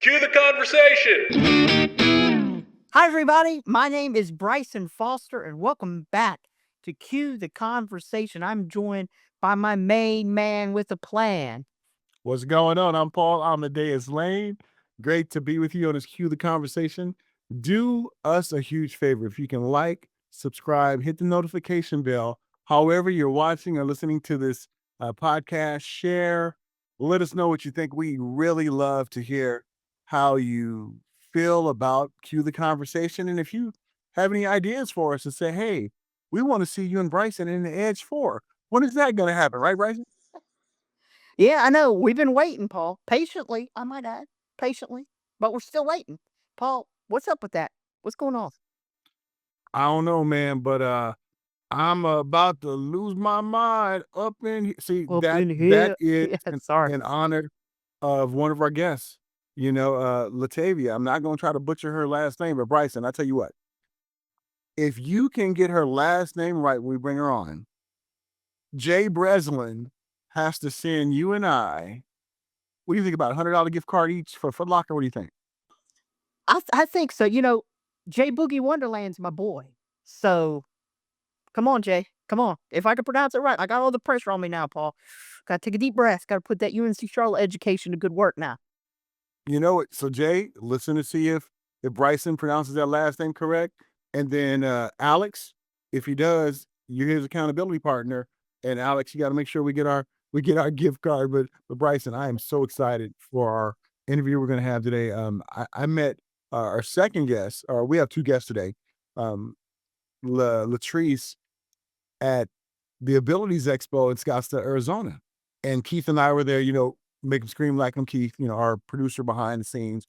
Cue the conversation! Hi, everybody. My name is Bryson Foster, and welcome back to Cue the Conversation. I'm joined by my main man with a plan. What's going on? I'm Paul Amadeus Lane. Great to be with you on this Cue the Conversation. Do us a huge favor. If you can like, subscribe, hit the notification bell, however you're watching or listening to this podcast, share, let us know what you think. We really love to hear how you feel about Cue the Conversation. And if you have any ideas for us to say, hey, we want to see you and Bryson in the Edge 4. When is that going to happen? Right, Bryson? Yeah, I know. We've been waiting, Paul. Patiently, I might add. Patiently. But we're still waiting. Paul, what's up with that? What's going on? I don't know, man, but I'm about to lose my mind up in here. See, Up in that here. is Yeah, sorry. in honor of one of our guests, Latavia. I'm not going to try to butcher her last name, but Bryson, I tell you what, if you can get her last name right when we bring her on, Jay Breslin has to send you and I, what do you think about a $100 gift card each for Foot Locker? What do you think? I think so. Jay Boogie Wonderland's my boy. So come on, Jay. Come on. If I can pronounce it right, I got all the pressure on me now, Paul. Got to take a deep breath. Got to put that UNC Charlotte education to good work now. You know what? So Jay, listen to see if Bryson pronounces that last name correct. And then Alex, if he does, you're his accountability partner. And Alex, you got to make sure we get our gift card. But Bryson, I am so excited for our interview we're going to have today. I met our second guest, or we have two guests today. Latrice at the Abilities Expo in Scottsdale, Arizona. And Keith and I were there, make him scream like him, Keith, our producer behind the scenes.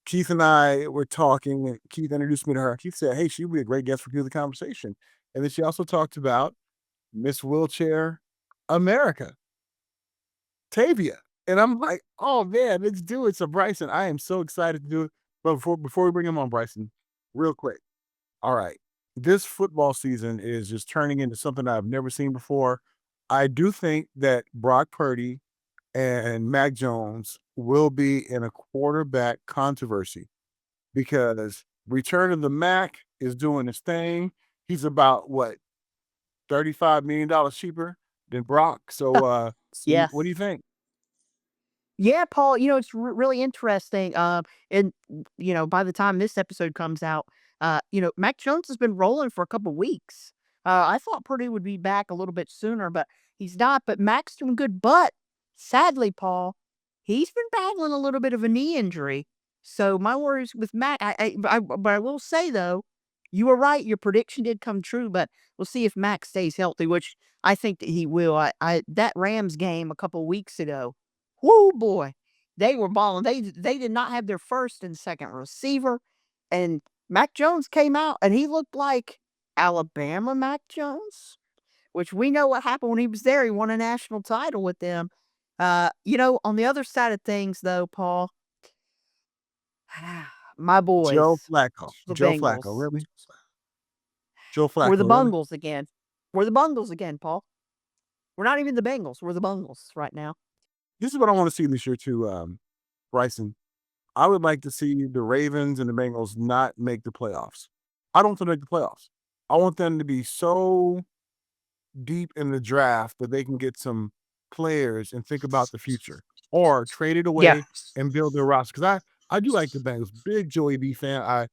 Keith and I were talking, and Keith introduced me to her. Keith said, hey, she would be a great guest for the conversation. And then she also talked about Miss Wheelchair America, Tavia. And I'm like, oh, man, let's do it. So, Bryson, I am so excited to do it. But before we bring him on, Bryson, real quick. All right. This football season is just turning into something I've never seen before. I do think that Brock Purdy and Mac Jones will be in a quarterback controversy because Return of the Mac is doing his thing. He's about $35 million cheaper than Brock. So Yes. what do you think? Yeah, Paul, it's really interesting. And by the time this episode comes out, Mac Jones has been rolling for a couple weeks. I thought Purdy would be back a little bit sooner, but he's not. But Mac's doing good. But sadly, Paul, he's been battling a little bit of a knee injury. So my worries with Mac, but I will say though, you were right. Your prediction did come true. But we'll see if Mac stays healthy, which I think that he will. That Rams game a couple weeks ago. Whoo boy, they were balling. They did not have their first and second receiver, and Mac Jones came out and he looked like Alabama Mac Jones, which we know what happened when he was there. He won a national title with them. On the other side of things, though, Paul, my boys, Joe Flacco. the Joe Bengals, Flacco, really? Joe Flacco, we're the really? Bungles again. We're the Bungles again, Paul. We're not even the Bengals. We're the Bungles right now. This is what I want to see this year too, Bryson. I would like to see the Ravens and the Bengals not make the playoffs. I don't want them to make the playoffs. I want them to be so deep in the draft that they can get some players and think about the future, or trade it Yeah. away and build their roster. Because I do like the Bengals. Big Joey B fan.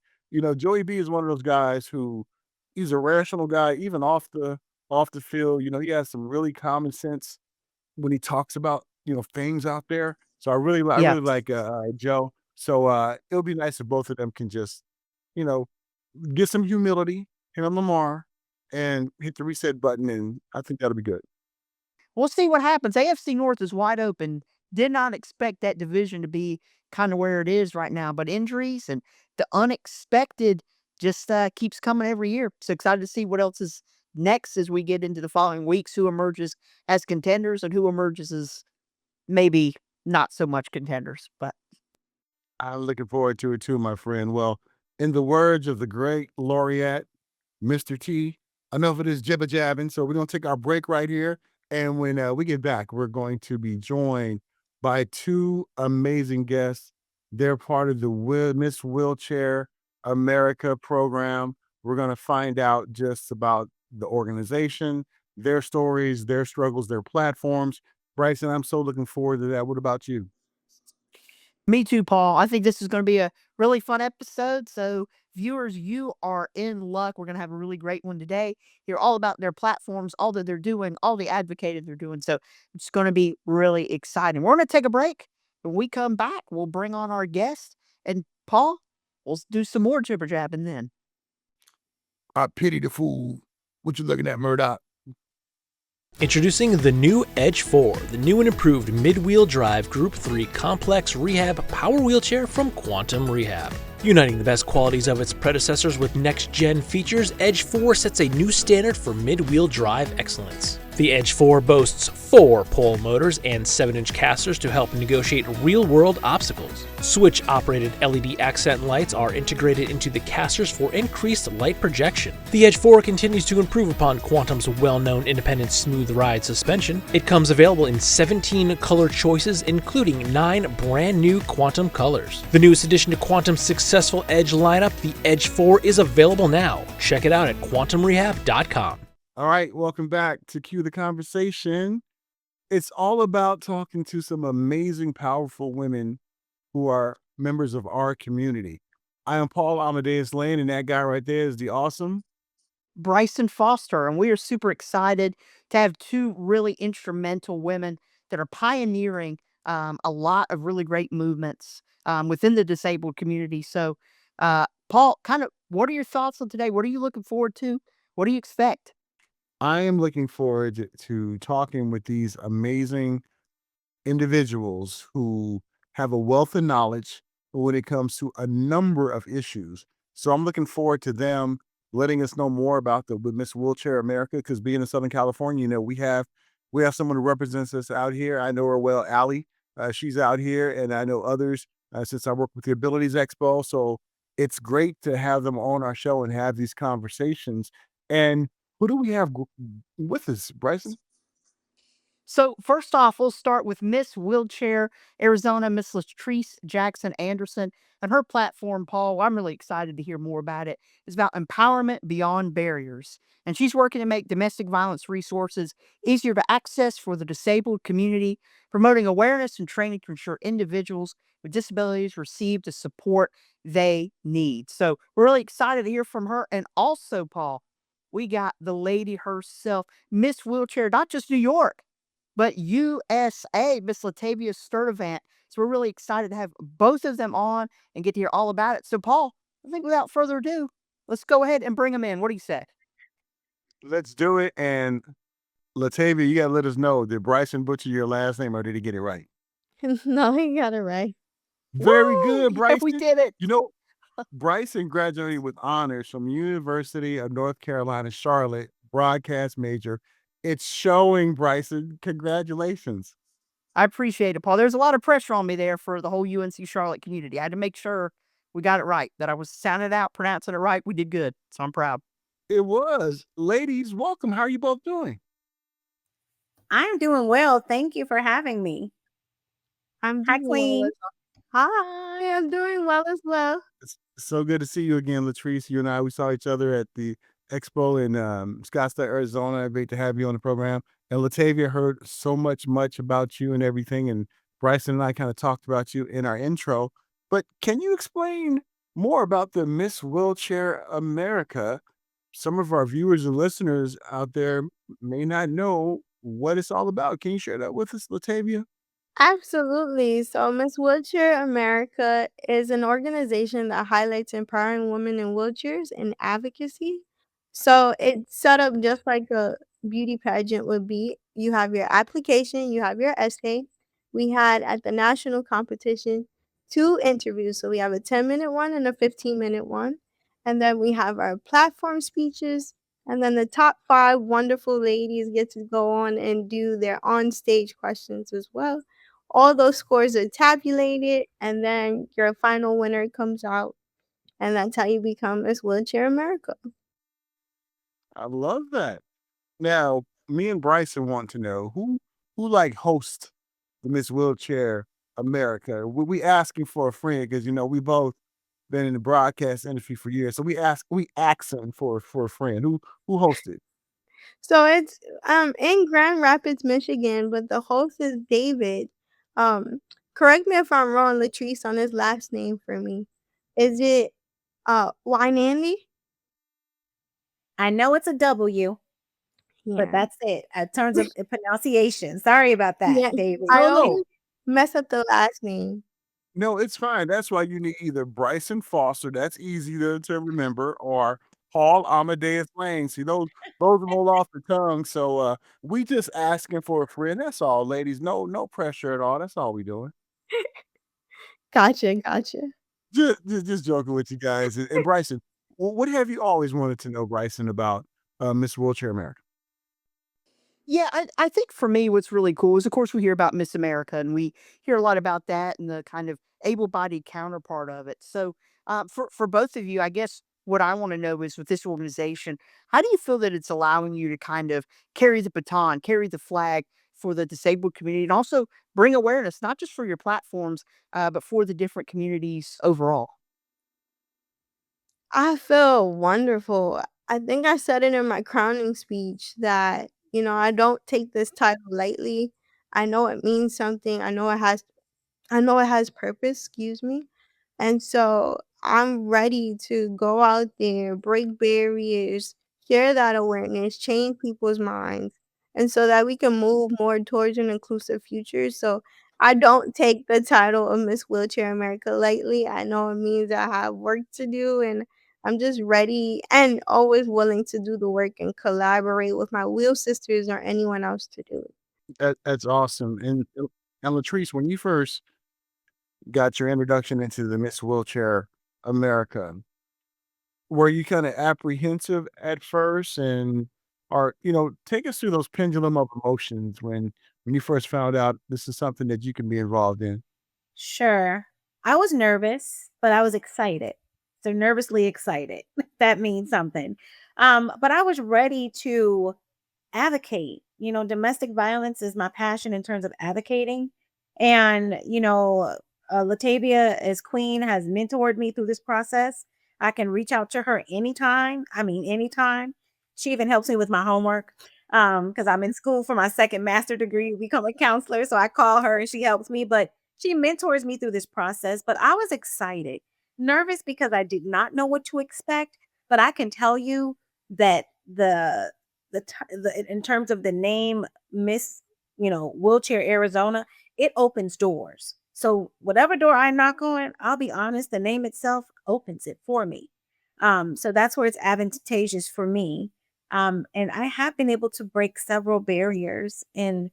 Joey B is one of those guys who he's a rational guy, even off the field. He has some really common sense when he talks about things out there. So I really Yeah. like Joe. So it'll be nice if both of them can just you know get some humility, him and Lamar, and hit the reset button, and I think that'll be good. We'll see what happens. AFC North is wide open. Did not expect that division to be kind of where it is right now, but injuries and the unexpected just keeps coming every year. So excited to see what else is next as we get into the following weeks, who emerges as contenders and who emerges as maybe not so much contenders. But I'm looking forward to it too, my friend. Well, in the words of the great laureate, Mr. T, enough of this jibber jabbing. So we're going to take our break right here. And when we get back, we're going to be joined by two amazing guests. They're part of the Miss Wheelchair America program. We're going to find out just about the organization, their stories, their struggles, their platforms. Bryson, I'm so looking forward to that. What about you? Me too, Paul. I think this is going to be a really fun episode. So, viewers, you are in luck. We're going to have a really great one today. Hear all about their platforms, all that they're doing, all the advocated they're doing. So, it's going to be really exciting. We're going to take a break. When we come back, we'll bring on our guest. And, Paul, we'll do some more jibber jabbing then. I pity the fool. What you looking at, Murdoch? Introducing the new Edge 4, the new and improved mid-wheel drive Group 3 complex rehab power wheelchair from Quantum Rehab. Uniting the best qualities of its predecessors with next-gen features, Edge 4 sets a new standard for mid-wheel drive excellence. The Edge 4 boasts 4 pole motors and 7-inch casters to help negotiate real-world obstacles. Switch-operated LED accent lights are integrated into the casters for increased light projection. The Edge 4 continues to improve upon Quantum's well-known independent smooth ride suspension. It comes available in 17 color choices, including 9 brand new Quantum colors. The newest addition to Quantum's successful Edge lineup, the Edge 4, is available now. Check it out at quantumrehab.com. All right, welcome back to Cue the Conversation. It's all about talking to some amazing, powerful women who are members of our community. I am Paul Amadeus Lane, and that guy right there is the awesome. Bryson Foster, and we are super excited to have two really instrumental women that are pioneering a lot of really great movements within the disabled community. So, Paul, kind of, what are your thoughts on today? What are you looking forward to? What do you expect? I am looking forward to talking with these amazing individuals who have a wealth of knowledge when it comes to a number of issues. So I'm looking forward to them letting us know more about the with Miss Wheelchair America. Because being in Southern California, we have someone who represents us out here. I know her well, Allie. She's out here, and I know others since I work with the Abilities Expo. So it's great to have them on our show and have these conversations. And who do we have with us, Bryson? So first off, we'll start with Miss Wheelchair Arizona, Miss Latrice Jackson Anderson, and her platform, Paul. I'm really excited to hear more about it. It's about empowerment beyond barriers. And she's working to make domestic violence resources easier to access for the disabled community, promoting awareness and training to ensure individuals with disabilities receive the support they need. So we're really excited to hear from her. And also, Paul, we got the lady herself, Miss Wheelchair, not just New York, but USA, Miss Latavia Sturdivant. So we're really excited to have both of them on and get to hear all about it. So, Paul, I think without further ado, let's go ahead and bring them in. What do you say? Let's do it. And Latavia, you gotta let us know, did Bryson butcher your last name or did he get it right? No, he got it right. Very Woo! good, Yeah, we Bryson. did it. You know, Bryson graduated with honors from University of North Carolina, Charlotte, broadcast major. It's showing, Bryson. Congratulations. I appreciate it, Paul. There's a lot of pressure on me there for the whole UNC Charlotte community. I had to make sure we got it right, that I was sounding it out, pronouncing it right. We did good. So I'm proud. It was. Ladies, welcome. How are you both doing? I'm doing well. Thank you for having me. I'm Hi, doing well. Queen. Hi, I'm doing well as well. It's so good to see you again, Latrice. You and I, we saw each other at the expo in Scottsdale, Arizona. Great to have you on the program. And Latavia heard so much about you and everything. And Bryson and I kind of talked about you in our intro. But can you explain more about the Miss Wheelchair America? Some of our viewers and listeners out there may not know what it's all about. Can you share that with us, Latavia? Absolutely. So, Miss Wheelchair America is an organization that highlights empowering women in wheelchairs and advocacy. So, it's set up just like a beauty pageant would be. You have your application, you have your essay. We had at the national competition 2 interviews. So, we have a 10-minute one and a 15-minute one. And then we have our platform speeches. And then the top 5 wonderful ladies get to go on and do their on stage questions as well. All those scores are tabulated, and then your final winner comes out, and that's how you become Miss Wheelchair America. I love that. Now, me and Bryson want to know who like hosts the Miss Wheelchair America. We asking for a friend because we both been in the broadcast industry for years. So we asking for a friend who hosted. So it's in Grand Rapids, Michigan, but the host is David. Um, Correct me if I'm wrong, Latrice, on his last name for me. Is it Wynandy? I know it's a W, but Yeah. that's it in terms of pronunciation. Sorry about that, Yeah. David. I No, no, always mess up the last name. no, it's fine. That's why you need either Bryson Foster, that's easy to remember, or Paul Amadeus Lane. See, those roll off the tongue. So we just asking for a friend. That's all, ladies. No pressure at all. That's all we doing. Gotcha, gotcha. Just joking with you guys. And Bryson, what have you always wanted to know, Bryson, about Miss Wheelchair America? Yeah, I think for me, what's really cool is, of course, we hear about Miss America, and we hear a lot about that and the kind of able-bodied counterpart of it. So, for both of you, I guess what I want to know is, with this organization, how do you feel that it's allowing you to kind of carry the baton, carry the flag for the disabled community, and also bring awareness, not just for your platforms, but for the different communities overall? I feel wonderful. I think I said it in my crowning speech that, I don't take this title lightly. I know it means something. I know it has purpose, excuse me. And so I'm ready to go out there, break barriers, share that awareness, change people's minds, and so that we can move more towards an inclusive future. So I don't take the title of Miss Wheelchair America lightly. I know it means I have work to do, and I'm just ready and always willing to do the work and collaborate with my wheel sisters or anyone else to do it. That's awesome. And Latrice, when you first got your introduction into the Miss Wheelchair America, were you kind of apprehensive at first, and or take us through those pendulum of emotions when you first found out this is something that you can be involved in? Sure. I was nervous, but I was excited. So nervously excited. That means something. But I was ready to advocate. Domestic violence is my passion in terms of advocating. And, Latavia as queen has mentored me through this process. I can reach out to her anytime. I mean, anytime. She even helps me with my homework because I'm in school for my second master degree, become a counselor. So I call her and she helps me, but she mentors me through this process. But I was excited, nervous because I did not know what to expect. But I can tell you that in terms of the name Miss, Wheelchair Arizona, it opens doors. So whatever door I knock on, I'll be honest, the name itself opens it for me. So that's where it's advantageous for me. And I have been able to break several barriers in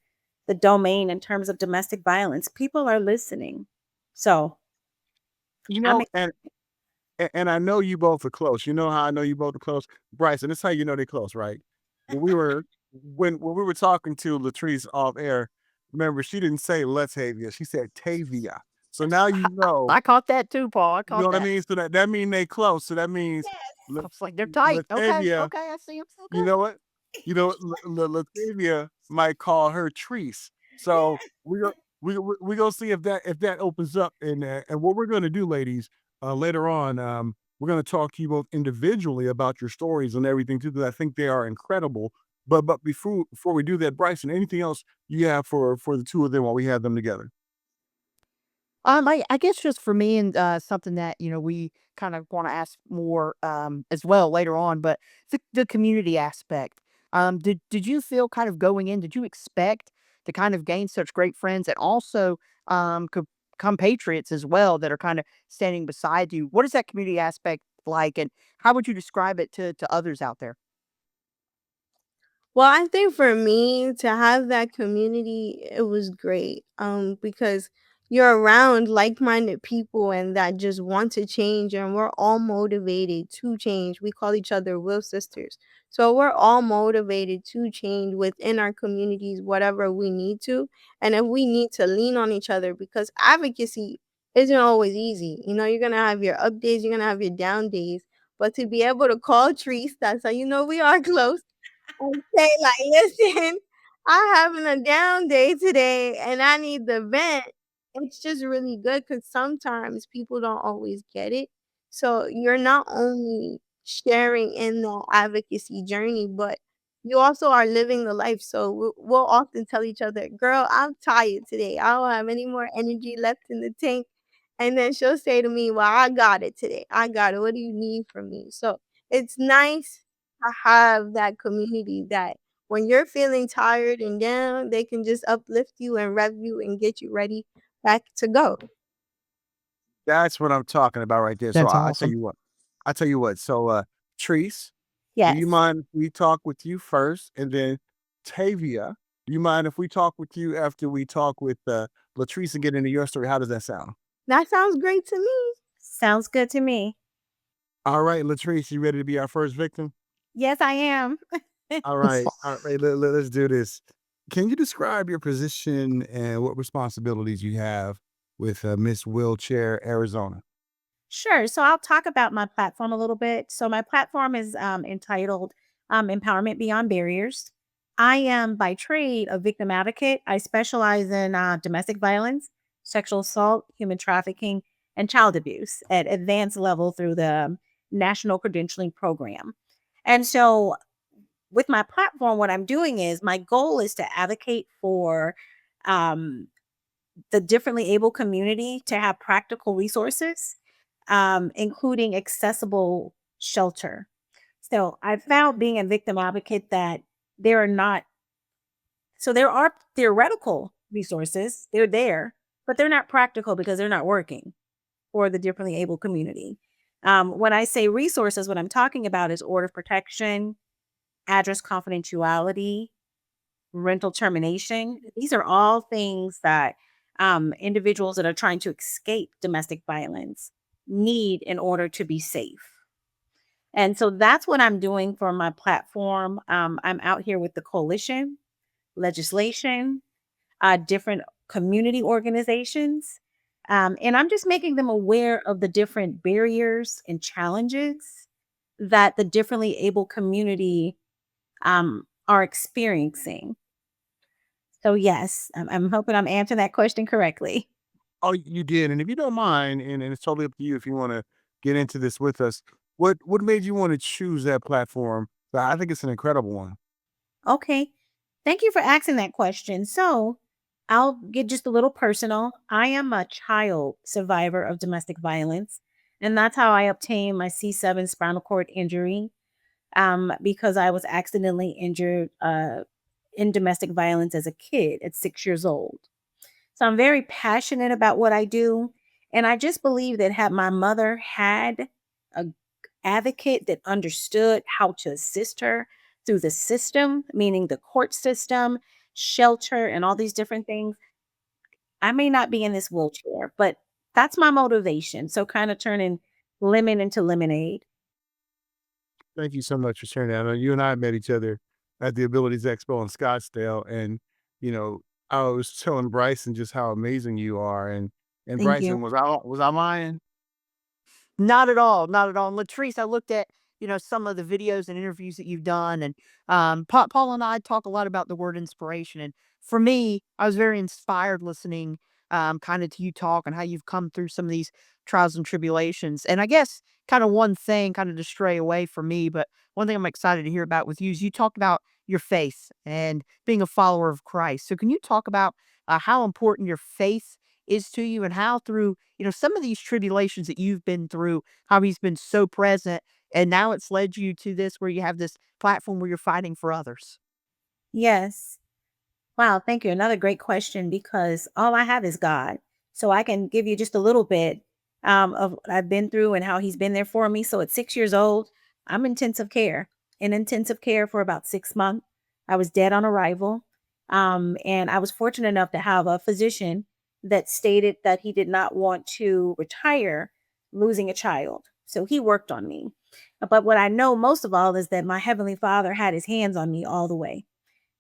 the domain in terms of domestic violence. People are listening. So You I'm know, and and I know you both are close. You know how I know you both are close, Bryson. This is how you know they're close, right? When we were when we were talking to Latrice off air, remember she didn't say Latavia, she said Tavia. So now you know. I caught that too, Paul. I You know caught what I that. mean? So that mean they close. So that means I La- was like, they're tight. Okay, Latavia. okay, I see them. You Okay. know what? Latavia might call her Treese. So we gonna see if that opens up, and what we're gonna do, ladies, later on, we're gonna talk to you both individually about your stories and everything too, because I think they are incredible. But before we do that, Bryson, anything else you have for the two of them while we have them together? I guess just for me and something that we kind of want to ask more as well later on, but the community aspect. Did you feel kind of going in? Did you expect to kind of gain such great friends and also compatriots as well that are kind of standing beside you? What is that community aspect like, and how would you describe it to others out there? Well, I think for me to have that community, it was great. Because you're around like-minded people and that just want to change, and we're all motivated to change. We call each other Will Sisters. So we're all motivated to change within our communities, whatever we need to. And if we need to lean on each other, because advocacy isn't always easy. You're gonna have your up days, you're gonna have your down days. But to be able to call Trees, that's how you know we are close and say like, "Listen, I'm having a down day today and I need the vent." it's just really good because sometimes people don't always get it. So you're not only sharing in the advocacy journey, but you also are living the life. So we'll often tell each other, "Girl, I'm tired today. I don't have any more energy left in the tank." And then she'll say to me, "Well, I got it today. I got it. What do you need from me?" So it's nice to have that community that when you're feeling tired and down, they can just uplift you and rev you and get you ready back to go. That's what I'm talking about right there. So That's I tell awesome. you what, I tell you what. So, Treese, do you Yes. mind if we talk with you first, and then Tavia, do you mind if we talk with you after we talk with Latrice and get into your story? How does that sound? That sounds great to me. Sounds good to me. All right, Latrice, you ready to be our first victim? Yes, I am. All right. Let's do this. Can you describe your position and what responsibilities you have with Miss Wheelchair Arizona? Sure. So I'll talk about my platform a little bit. So my platform is entitled Empowerment Beyond Barriers. I am by trade a victim advocate. I specialize in domestic violence, sexual assault, human trafficking, and child abuse at advanced level through the National Credentialing Program. And so with my platform, what I'm doing is my goal is to advocate for um, the differently able community to have practical resources, including accessible shelter. So I found being a victim advocate that there are not, so there are theoretical resources, they're there, but they're not practical because they're not working for the differently able community. When I say resources, what I'm talking about is order of protection, address confidentiality, rental termination. These are all things that individuals that are trying to escape domestic violence need in order to be safe. And so that's what I'm doing for my platform. I'm out here with the coalition, legislation, different community organizations. And I'm just making them aware of the different barriers and challenges that the differently able community are experiencing. So yes, I'm hoping I'm answering that question correctly. Oh, you did. And if you don't mind, and it's totally up to you if you want to get into this with us, what made you want to choose that platform? I think it's an incredible one. Okay. Thank you for asking that question. So I'll get just a little personal. I am a child survivor of domestic violence, and that's how I obtained my C7 spinal cord injury because I was accidentally injured in domestic violence as a kid at 6 years old. So I'm very passionate about what I do. And I just believe that had my mother had a advocate that understood how to assist her through the system, meaning the court system, shelter, and all these different things, I may not be in this wheelchair, but that's my motivation. So kind of turning lemon into lemonade. Thank you so much for sharing that. I know you and I met each other at the Abilities Expo in Scottsdale, and you know, I was telling Bryson just how amazing you are, and Thank you. Bryson, was I lying? Not at all, not at all. And Latrice, I looked at, some of the videos and interviews that you've done, and Paul and I talk a lot about the word inspiration. And for me, I was very inspired listening, kind of to you talk and how you've come through some of these trials and tribulations. And I guess kind of one thing, kind of to stray away from me, but one thing I'm excited to hear about with you is you talked about your faith and being a follower of Christ. So can you talk about how important your faith is to you and how through some of these tribulations that you've been through, how he's been so present, and now it's led you to this where you have this platform where you're fighting for others. Yes. Wow, thank you. Another great question because all I have is God. So I can give you just a little bit of what I've been through and how He's been there for me. So at 6 years old, I'm intensive care. In intensive care for about 6 months. I was dead on arrival. And I was fortunate enough to have a physician that stated that he did not want to retire losing a child. So he worked on me. But what I know most of all is that my Heavenly Father had His hands on me all the way.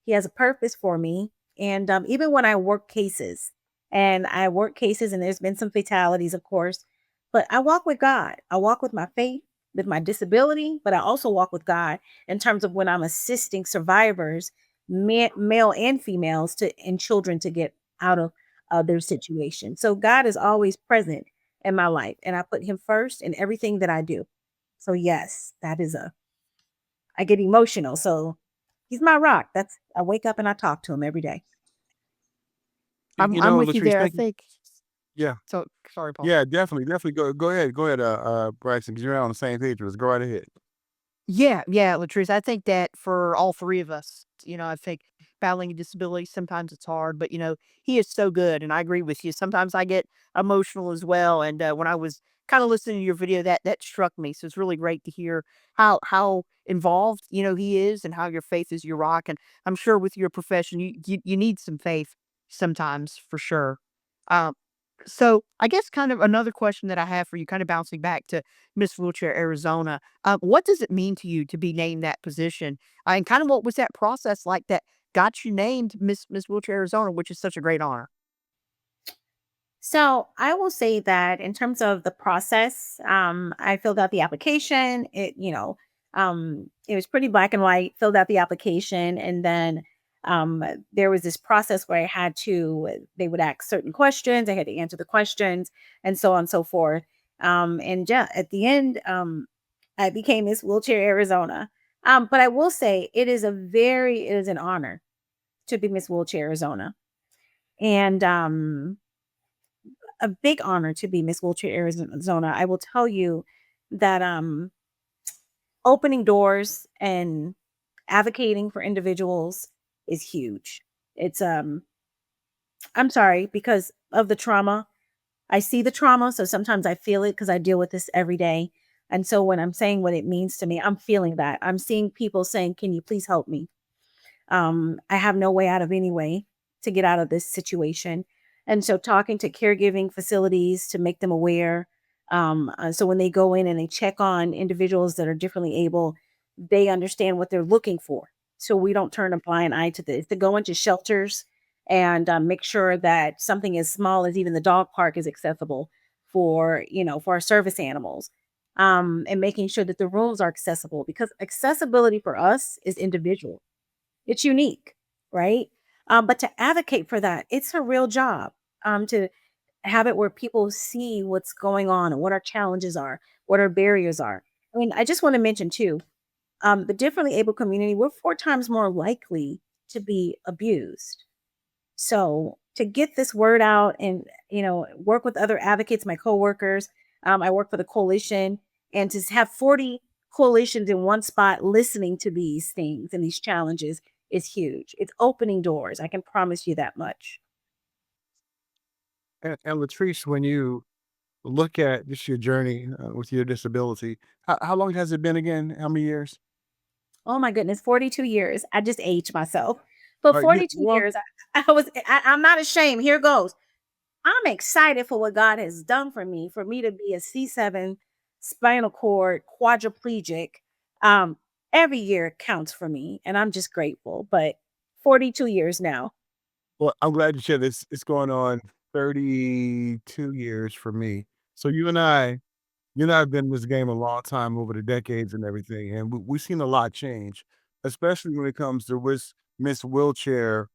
He has a purpose for me. And even when I work cases, and there's been some fatalities, of course, but I walk with God. I walk with my faith, with my disability, but I also walk with God in terms of when I'm assisting survivors, male and females, and children to get out of their situation. So God is always present in my life, and I put him first in everything that I do. So yes, that is a I get emotional. So he's my rock. That's I wake up and I talk to him every day. You I'm know, with you Latrice, there. I thank you. think. Yeah, So sorry, Paul. yeah, definitely. Go ahead, Bryson, because you're on the same page with us. Go right ahead. Yeah, yeah, Latrice. I think that for all three of us, I think battling a disability, sometimes it's hard, but he is so good. And I agree with you. Sometimes I get emotional as well. And when I was kind of listening to your video, that struck me. So it's really great to hear how involved, he is and how your faith is your rock. And I'm sure with your profession, you need some faith sometimes for sure. Um, so I guess kind of another question that I have for you, kind of bouncing back to Miss Wheelchair Arizona. What does it mean to you to be named that position? And kind of what was that process like that got you named Miss Wheelchair Arizona, which is such a great honor. So I will say that in terms of the process, I filled out the application. It was pretty black and white. Filled out the application, and then there was this process where I had to. They would ask certain questions. I had to answer the questions, and so on and so forth. And yeah, at the end, I became Miss Wheelchair Arizona. But I will say it is an honor to be Miss Wheelchair Arizona, and a big honor to be Miss Wheelchair Arizona. I will tell you that opening doors and advocating for individuals is huge. It's I'm sorry because of the trauma. I see the trauma, so sometimes I feel it because I deal with this every day. And so when I'm saying what it means to me, I'm feeling that. I'm seeing people saying, "Can you please help me?" I have no way out of any way to get out of this situation. And so talking to caregiving facilities to make them aware. So when they go in and they check on individuals that are differently able, they understand what they're looking for. So we don't turn a blind eye to this. To go into shelters and make sure that something as small as even the dog park is accessible for our service animals. And making sure that the rooms are accessible because accessibility for us is individual, it's unique, right? But to advocate for that, it's a real job. To have it where people see what's going on and what our challenges are, what our barriers are. I mean, I just want to mention too, the differently able community, we're 4 times more likely to be abused. So to get this word out and work with other advocates, my coworkers, I work for the coalition, and to have 40 coalitions in one spot listening to these things and these challenges is huge. It's opening doors. I can promise you that much. And Latrice, when you look at just your journey with your disability, how long has it been again? How many years? Oh my goodness, 42 years. I just aged myself. But Yeah, 42 well, years, I'm not ashamed. Here goes. I'm excited for what God has done for me to be a C7 spinal cord quadriplegic. Um, every year counts for me, and I'm just grateful. But 42 years now. well, I'm glad you shared this. It's going on 32 years for me. So you and I have been in this game a long time over the decades and everything, and we've seen a lot change, especially when it comes to Miss Wheelchair,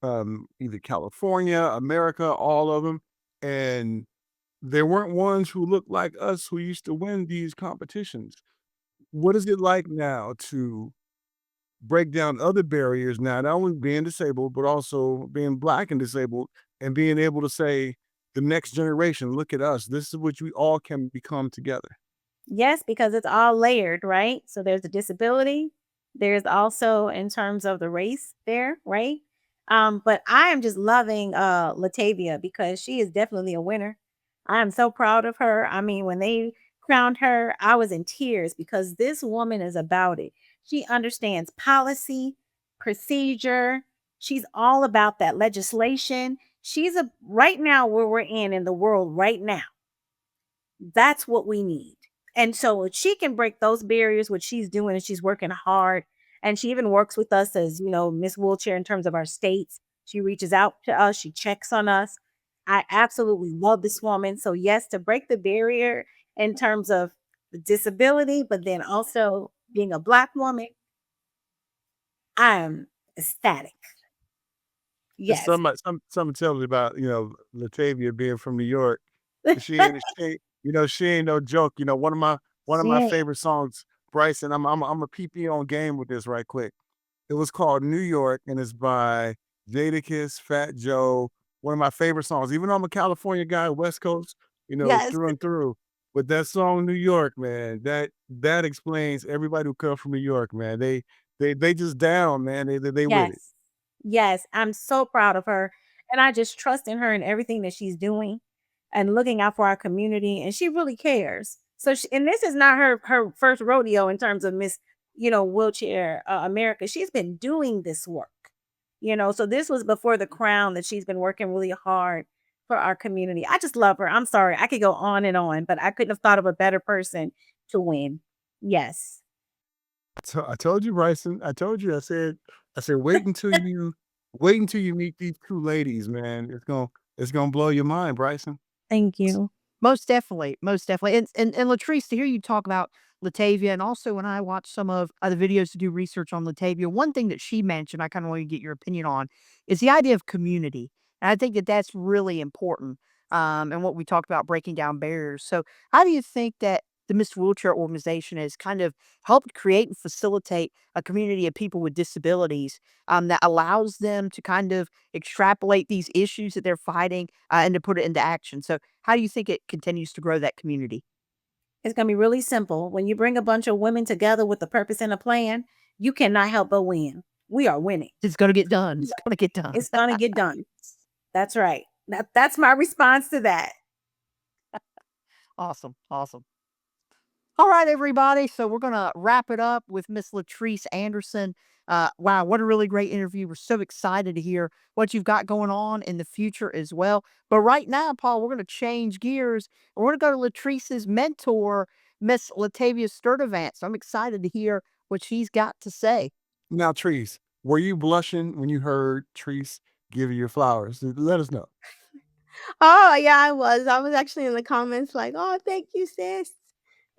either California, America, all of them. And there weren't ones who looked like us who used to win these competitions. What is it like now to break down other barriers now, not only being disabled, but also being Black and disabled, and being able to say, the next generation, look at us. This is what we all can become together. Yes, because it's all layered, right? So there's a disability. There's also in terms of the race there, right? But I am just loving Latavia because she is definitely a winner. I am so proud of her. I mean, when they crowned her, I was in tears because this woman is about it. She understands policy, procedure. She's all about that legislation. She's a right now where we're in the world right now. That's what we need. And so if she can break those barriers, what she's doing, and she's working hard. And she even works with us as, Miss Wheelchair in terms of our states. She reaches out to us, she checks on us. I absolutely love this woman. So, yes, to break the barrier in terms of the disability, but then also being a Black woman, I am ecstatic. It's Yes. something tells me about, Latavia being from New York. She ain't no joke. One of my Shit. favorite songs, Bryson. I'm a PP on game with this right quick. It was called New York, and it's by Jadakiss, Fat Joe. One of my favorite songs. Even though I'm a California guy, West Coast, Yes. through and through. But that song, New York, man, that explains everybody who comes from New York, man. They just down, man. They with it. Yes. Yes, I'm so proud of her, and I just trust in her and everything that she's doing and looking out for our community, and she really cares. So she, and this is not her first rodeo in terms of Miss, Wheelchair America. She's been doing this work. So this was before the crown that she's been working really hard for our community. I just love her. I'm sorry. I could go on and on, but I couldn't have thought of a better person to win. Yes. I told you, Bryson. I told you. I said, wait until you meet these two ladies, man. It's gonna blow your mind, Bryson. Thank you. Most definitely, most definitely. And Latrice, to hear you talk about Latavia, and also when I watch some of the videos to do research on Latavia, one thing that she mentioned, I kind of want to get your opinion on, is the idea of community. And I think that that's really important. And what we talked about breaking down barriers. So, how do you think that the Miss Wheelchair organization has kind of helped create and facilitate a community of people with disabilities that allows them to kind of extrapolate these issues that they're fighting and to put it into action? So, how do you think it continues to grow that community? It's gonna be really simple. When you bring a bunch of women together with a purpose and a plan, you cannot help but win. We are winning. It's gonna get done. It's gonna get done. It's gonna get done. That's right. That's my response to that. Awesome. Awesome. All right, everybody. So we're gonna wrap it up with Miss Latrice Anderson. Wow, what a really great interview. We're so excited to hear what you've got going on in the future as well. But right now, Paul, we're gonna change gears and we're gonna go to Latrice's mentor, Miss Latavia Sturdivant. So I'm excited to hear what she's got to say. Now, Trees, were you blushing when you heard Trees give you your flowers? Let us know. Oh, yeah, I was. I was actually in the comments like, "Oh, thank you, sis."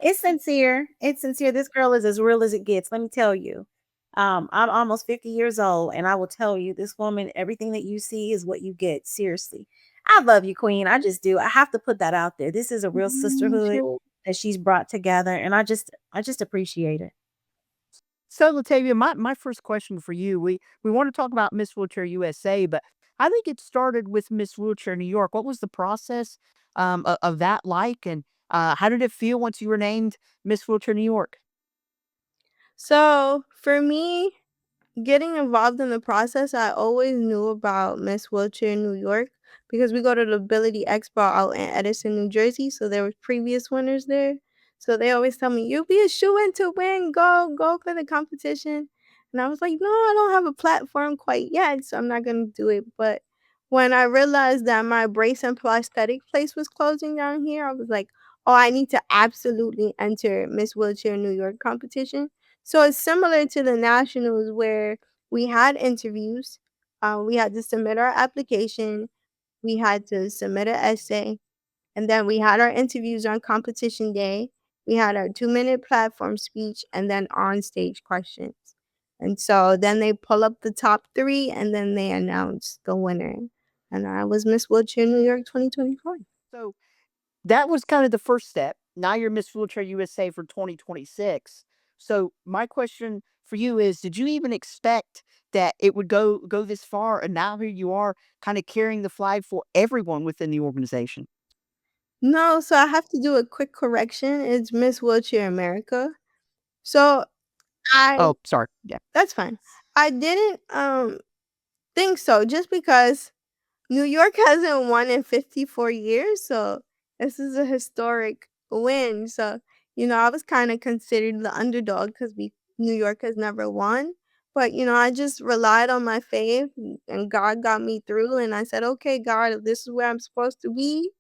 It's sincere. It's sincere. This girl is as real as it gets. Let me tell you. I'm almost 50 years old, and I will tell you, this woman, everything that you see is what you get. Seriously. I love you, Queen. I just do. I have to put that out there. This is a real sisterhood that she's brought together, and I just appreciate it. So, Latavia, my first question for you, we want to talk about Miss Wheelchair USA, but I think it started with Miss Wheelchair New York. What was the process of that like, and how did it feel once you were named Miss Wheelchair New York? So, for me, getting involved in the process, I always knew about Miss Wheelchair New York because we go to the Ability Expo out in Edison, New Jersey. So there was previous winners there. So they always tell me, "You'll be a shoe-in to win. Go for the competition." And I was like, "No, I don't have a platform quite yet, so I'm not gonna do it." But when I realized that my brace and prosthetic place was closing down here, I was like, "Oh, I need to absolutely enter Miss Wheelchair New York competition." So it's similar to the nationals where we had interviews. We had to submit our application. We had to submit an essay. And then we had our interviews on competition day. We had our 2-minute platform speech and then on stage questions. And so then they pull up the top three and then they announce the winner. And I was Miss Wheelchair New York 2024. So that was kind of the first step. Now you're Miss Wheelchair USA for 2026. So my question for you is, did you even expect that it would go this far? And now here you are kind of carrying the flag for everyone within the organization. No, so I have to do a quick correction. It's Miss Wheelchair America. So I Oh, sorry. Yeah. That's fine. I didn't think so just because New York hasn't won in 54 years, so this is a historic win. So, I was kind of considered the underdog because we New York has never won. But, I just relied on my faith and God got me through and I said, "Okay, God, if this is where I'm supposed to be,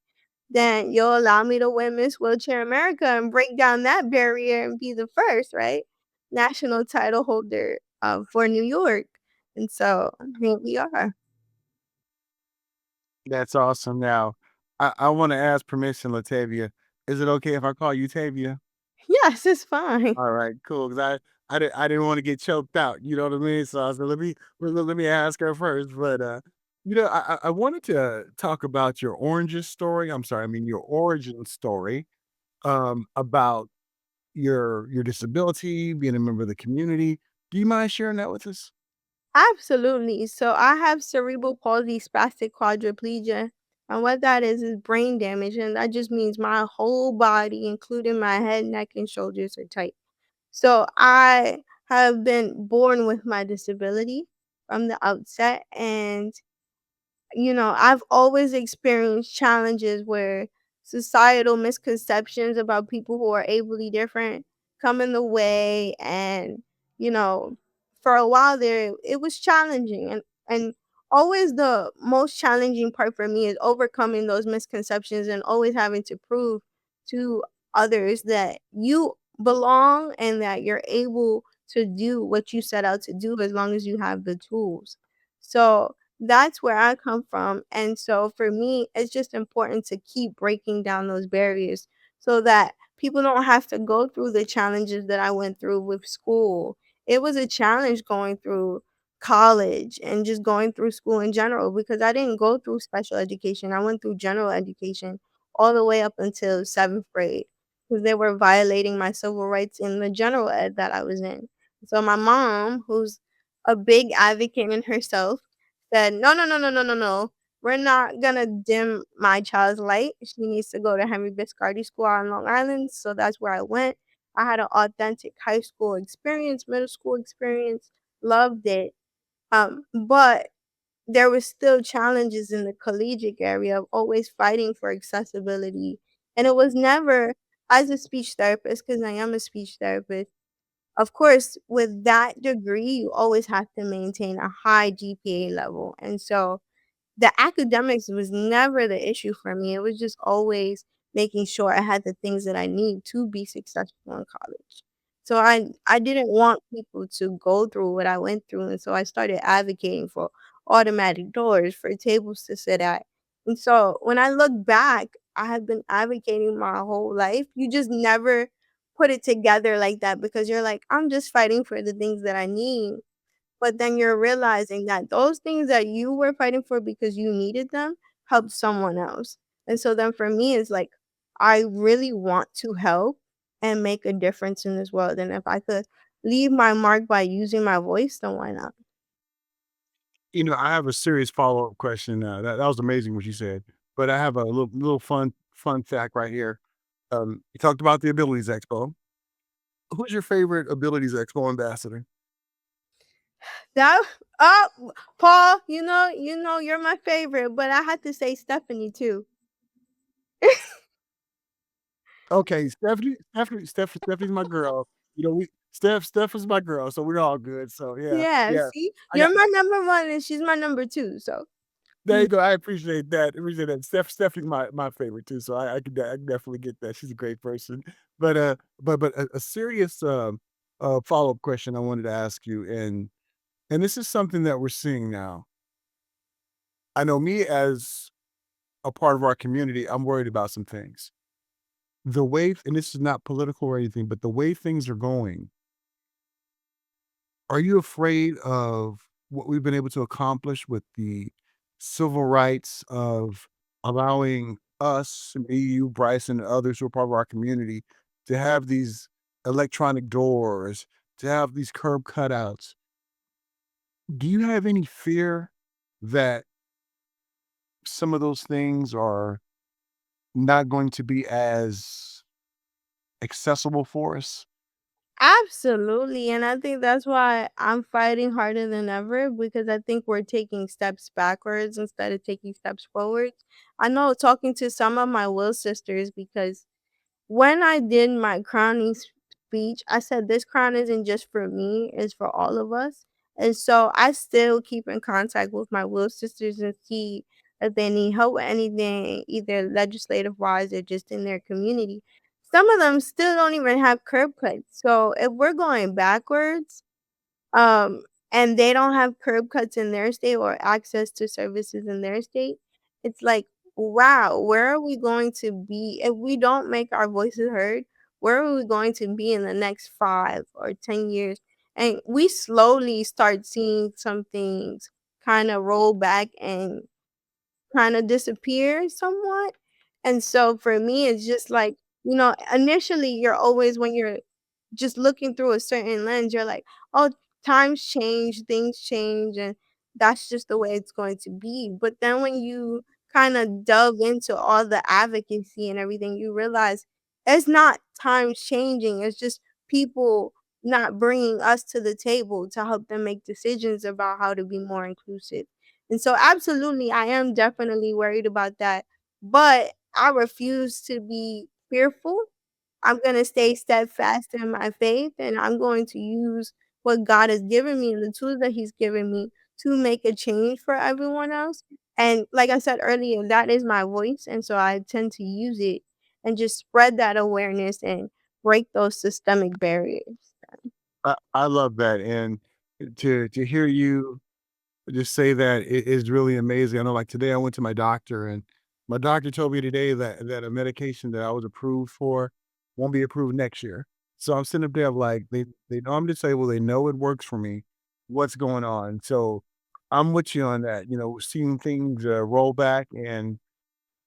then you'll allow me to win Miss Wheelchair America and break down that barrier and be the first, right? National title holder for New York." And so here we are. That's awesome. Now, I want to ask permission, Latavia. Is it okay if I call you Tavia? Yes, it's fine. All right, cool. Because I didn't want to get choked out. You know what I mean? So I said, let me ask her first. But I wanted to talk about your oranges story. I'm sorry, I mean your origin story, about your disability, being a member of the community. Do you mind sharing that with us? Absolutely. So I have cerebral palsy spastic quadriplegia. And what that is brain damage. And that just means my whole body, including my head, neck, and shoulders, are tight. So I have been born with my disability from the outset. And I've always experienced challenges where societal misconceptions about people who are ably different come in the way. And, you know, for a while there, it was challenging. And always the most challenging part for me is overcoming those misconceptions and always having to prove to others that you belong and that you're able to do what you set out to do as long as you have the tools. So, that's where I come from, and so for me, it's just important to keep breaking down those barriers so that people don't have to go through the challenges that I went through with school. It was a challenge going through college and just going through school in general because I didn't go through special education. I went through general education all the way up until 7th grade because they were violating my civil rights in the general ed that I was in. So my mom, who's a big advocate in herself, said, "No, no, no, no, no, no, no. We're not gonna dim my child's light. She needs to go to Henry Biscardi School out on Long Island." So that's where I went. I had an authentic high school experience, middle school experience, loved it. But there was still challenges in the collegiate area of always fighting for accessibility. And it was never as a speech therapist, because I am a speech therapist. Of course, with that degree, you always have to maintain a high GPA level. And so the academics was never the issue for me. It was just always making sure I had the things that I need to be successful in college. So I didn't want people to go through what I went through, and so I started advocating for automatic doors, for tables to sit at. And so when I look back, I have been advocating my whole life. You just never put it together like that because you're like, I'm just fighting for the things that I need. But then you're realizing that those things that you were fighting for because you needed them helped someone else. And so then for me, it's like, I really want to help and make a difference in this world. And if I could leave my mark by using my voice, then why not? I have a serious follow-up question. That was amazing what you said, but I have a little fun fact right here. You talked about the Abilities Expo. Who's your favorite Abilities Expo ambassador? That oh, Paul, you're my favorite, but I had to say Stephanie too. Okay, Stephanie's my girl. We Steph is my girl, so we're all good. So yeah, Yeah, yeah. see? I got You're my number 1 and she's my number 2, so There you mm. go. I appreciate that. Appreciate that. Stephanie's my favorite too, so I can definitely get that. She's a great person. But a serious follow-up question I wanted to ask you, and this is something that we're seeing now. I know me as a part of our community, I'm worried about some things. The way, and this is not political or anything, but the way things are going, are you afraid of what we've been able to accomplish with the civil rights of allowing us, me, you, Bryson, and others who are part of our community to have these electronic doors, to have these curb cutouts? Do you have any fear that some of those things are not going to be as accessible for us? Absolutely, and I think that's why I'm fighting harder than ever because I think we're taking steps backwards instead of taking steps forwards. I know talking to some of my will sisters because when I did my crowning speech, I said this crown isn't just for me, it's for all of us. And so I still keep in contact with my will sisters and see if they need help with anything, either legislative wise or just in their community. Some of them still don't even have curb cuts. So if we're going backwards, um, and they don't have curb cuts in their state or access to services in their state, it's like, wow, where are we going to be if we don't make our voices heard? Where are we going to be in the next 5 or 10 years? And we slowly start seeing some things kind of roll back and kind of disappear somewhat. And so for me, it's just like, initially you're always, when you're just looking through a certain lens, you're like, oh, times change, things change, and that's just the way it's going to be. But then when you kind of delve into all the advocacy and everything, you realize it's not times changing, it's just people not bringing us to the table to help them make decisions about how to be more inclusive. And so, absolutely, I am definitely worried about that. But I refuse to be fearful. I'm gonna stay steadfast in my faith, and I'm going to use what God has given me and the tools that He's given me to make a change for everyone else. And like I said earlier, that is my voice, and so I tend to use it and just spread that awareness and break those systemic barriers. I love that, and to hear you just say that is really amazing. I know, like today, I went to my doctor, and my doctor told me today that a medication that I was approved for won't be approved next year. So I'm sitting up there like they know I'm disabled. They know it works for me. What's going on? So I'm with you on that. Seeing things roll back, and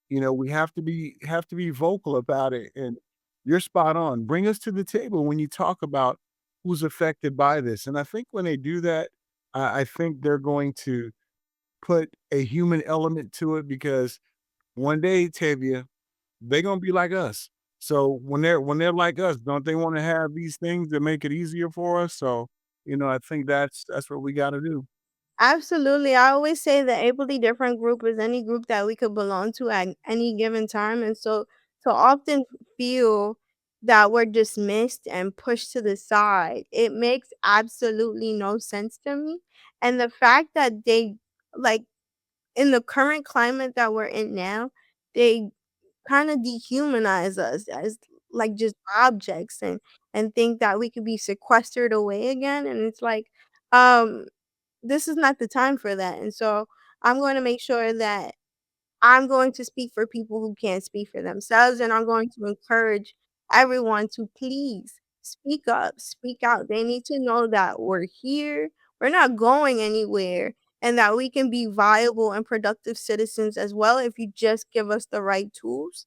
we have to be vocal about it. And you're spot on. Bring us to the table when you talk about who's affected by this. And I think when they do that, I think they're going to put a human element to it, because one day, Tavia, they're gonna be like us. So when they're like us, don't they want to have these things that make it easier for us? So, I think that's what we got to do. Absolutely. I always say the ably different group is any group that we could belong to at any given time. And so to often feel that we're dismissed and pushed to the side, it makes absolutely no sense to me. And the fact that they, like, in the current climate that we're in now, they kind of dehumanize us as like just objects, and think that we could be sequestered away again. And it's like, um, this is not the time for that. And so I'm going to make sure that I'm going to speak for people who can't speak for themselves. And I'm going to encourage everyone to please speak up, speak out. They need to know that we're here, we're not going anywhere, and that we can be viable and productive citizens as well if you just give us the right tools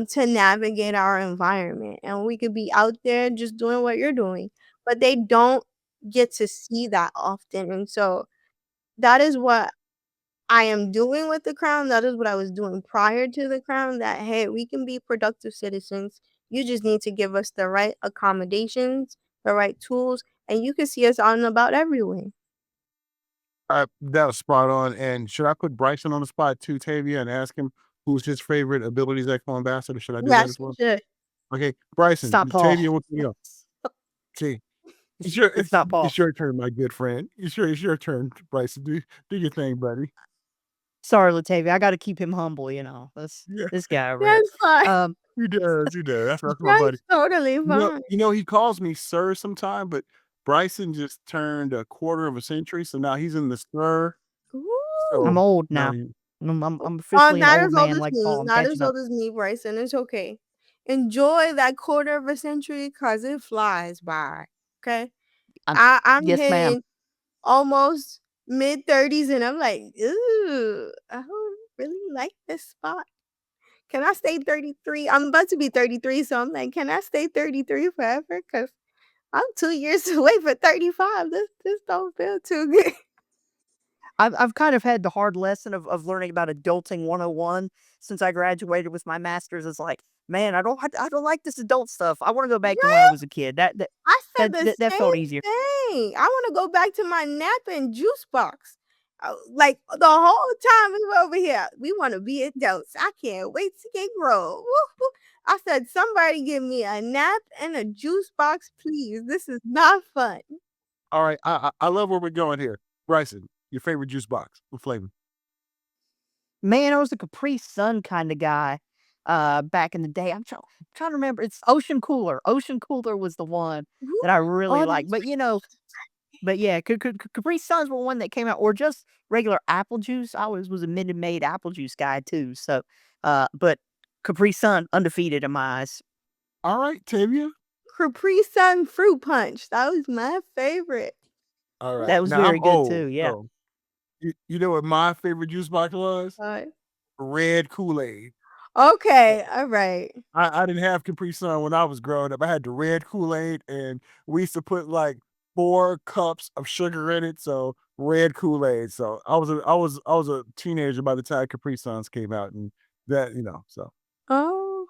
to navigate our environment. And we could be out there just doing what you're doing. But they don't get to see that often. And so that is what I am doing with the crown. That is what I was doing prior to the crown. That, hey, we can be productive citizens. You just need to give us the right accommodations, the right tools, and you can see us out and about everywhere. That was spot on. And should I put Bryson on the spot too, Tavia, and ask him who's his favorite Abilities Expo ambassador? Should I do that Yes, as well? you should. Okay, Bryson, Stop, Paul. Tavia, what's going on? See, it's your It's not Paul. it's your turn, my good friend. It's your turn, Bryson. Do your thing, buddy. Sorry, Latavia. I got to keep him humble. This Yeah, this guy over here. That's fine. he does. He does. That's my buddy. That's totally fine. He calls me sir sometime, but Bryson just turned a quarter of a century, so now he's in the sir. Ooh. I'm So old now now. I'm Oh, officially an not old as old man as like me. Paul. I'm Not as catching up. old as me, Bryson. It's okay. Enjoy that quarter of a century because it flies by. Okay. I'm, I'm yes, ma'am. hitting almost mid-30s and I'm like, ooh, I don't really like this spot. Can I stay 33? I'm about to be 33, so I'm like, can I stay 33 forever? Because I'm 2 years away for 35. This don't feel too good. I've kind of had the hard lesson of learning about adulting 101 since I graduated with my master's. It's like, man, I don't like this adult stuff. I want to go back to when I was a kid. That that I said that the that, that felt same easier. thing. I want to go back to my nap and juice box. Like the whole time we were over here, we want to be adults. I can't wait to get grown. Woo-hoo. I said, somebody give me a nap and a juice box, please. This is not fun. all right, I love where we're going here. Bryson, your favorite juice box? What flavor? Man, I was a Capri Sun kind of guy back in the day. I'm trying to remember. It's Ocean Cooler. Ocean Cooler was the one Woo. that I really Oh, liked. But yeah, Capri Suns were one that came out, or just regular apple juice. I was a Minute Maid apple juice guy too. So, but Capri Sun undefeated in my eyes. All right, Tavia. Capri Sun fruit punch. That was my favorite. All right. That was Now I'm very good old, too. Yeah. so You know what my favorite juice box was? Uh, Red Kool-Aid. okay, alright. I didn't have Capri Sun when I was growing up. I had the red Kool-Aid, and we used to put, like, 4 cups of sugar in it, so red Kool-Aid. So I was a teenager by the time Capri Suns came out, and that, so Oh,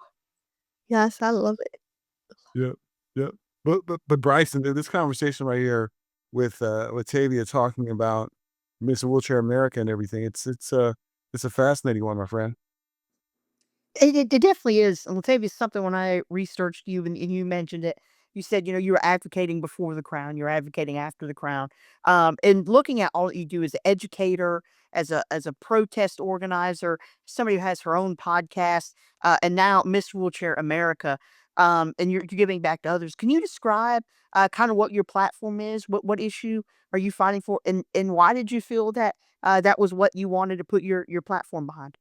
yes, I love it. yep, yep. But Bryson, this conversation right here with Tavia talking about Miss Wheelchair America and everything, it's a fascinating one, my friend. It definitely is. And Latavia, something when I researched you and you mentioned it, you said, you were advocating before the crown, you're advocating after the crown. And looking at all that you do as an educator, as a protest organizer, somebody who has her own podcast, and now Miss Wheelchair America, and you're giving back to others. Can you describe kind of what your platform is? What issue are you fighting for? And why did you feel that that was what you wanted to put your platform behind?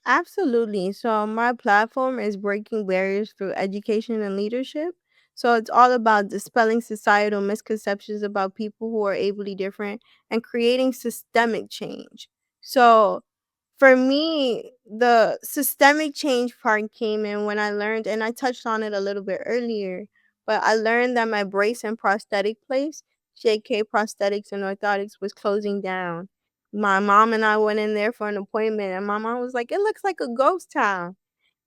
Absolutely. So my platform is breaking barriers through education and leadership. So it's all about dispelling societal misconceptions about people who are ably different and creating systemic change. So for me, the systemic change part came in when I learned, and I touched on it a little bit earlier, but I learned that my brace and prosthetic place, JK Prosthetics and Orthotics, was closing down. My mom and I went in there for an appointment, and my mom was like, "It looks like a ghost town."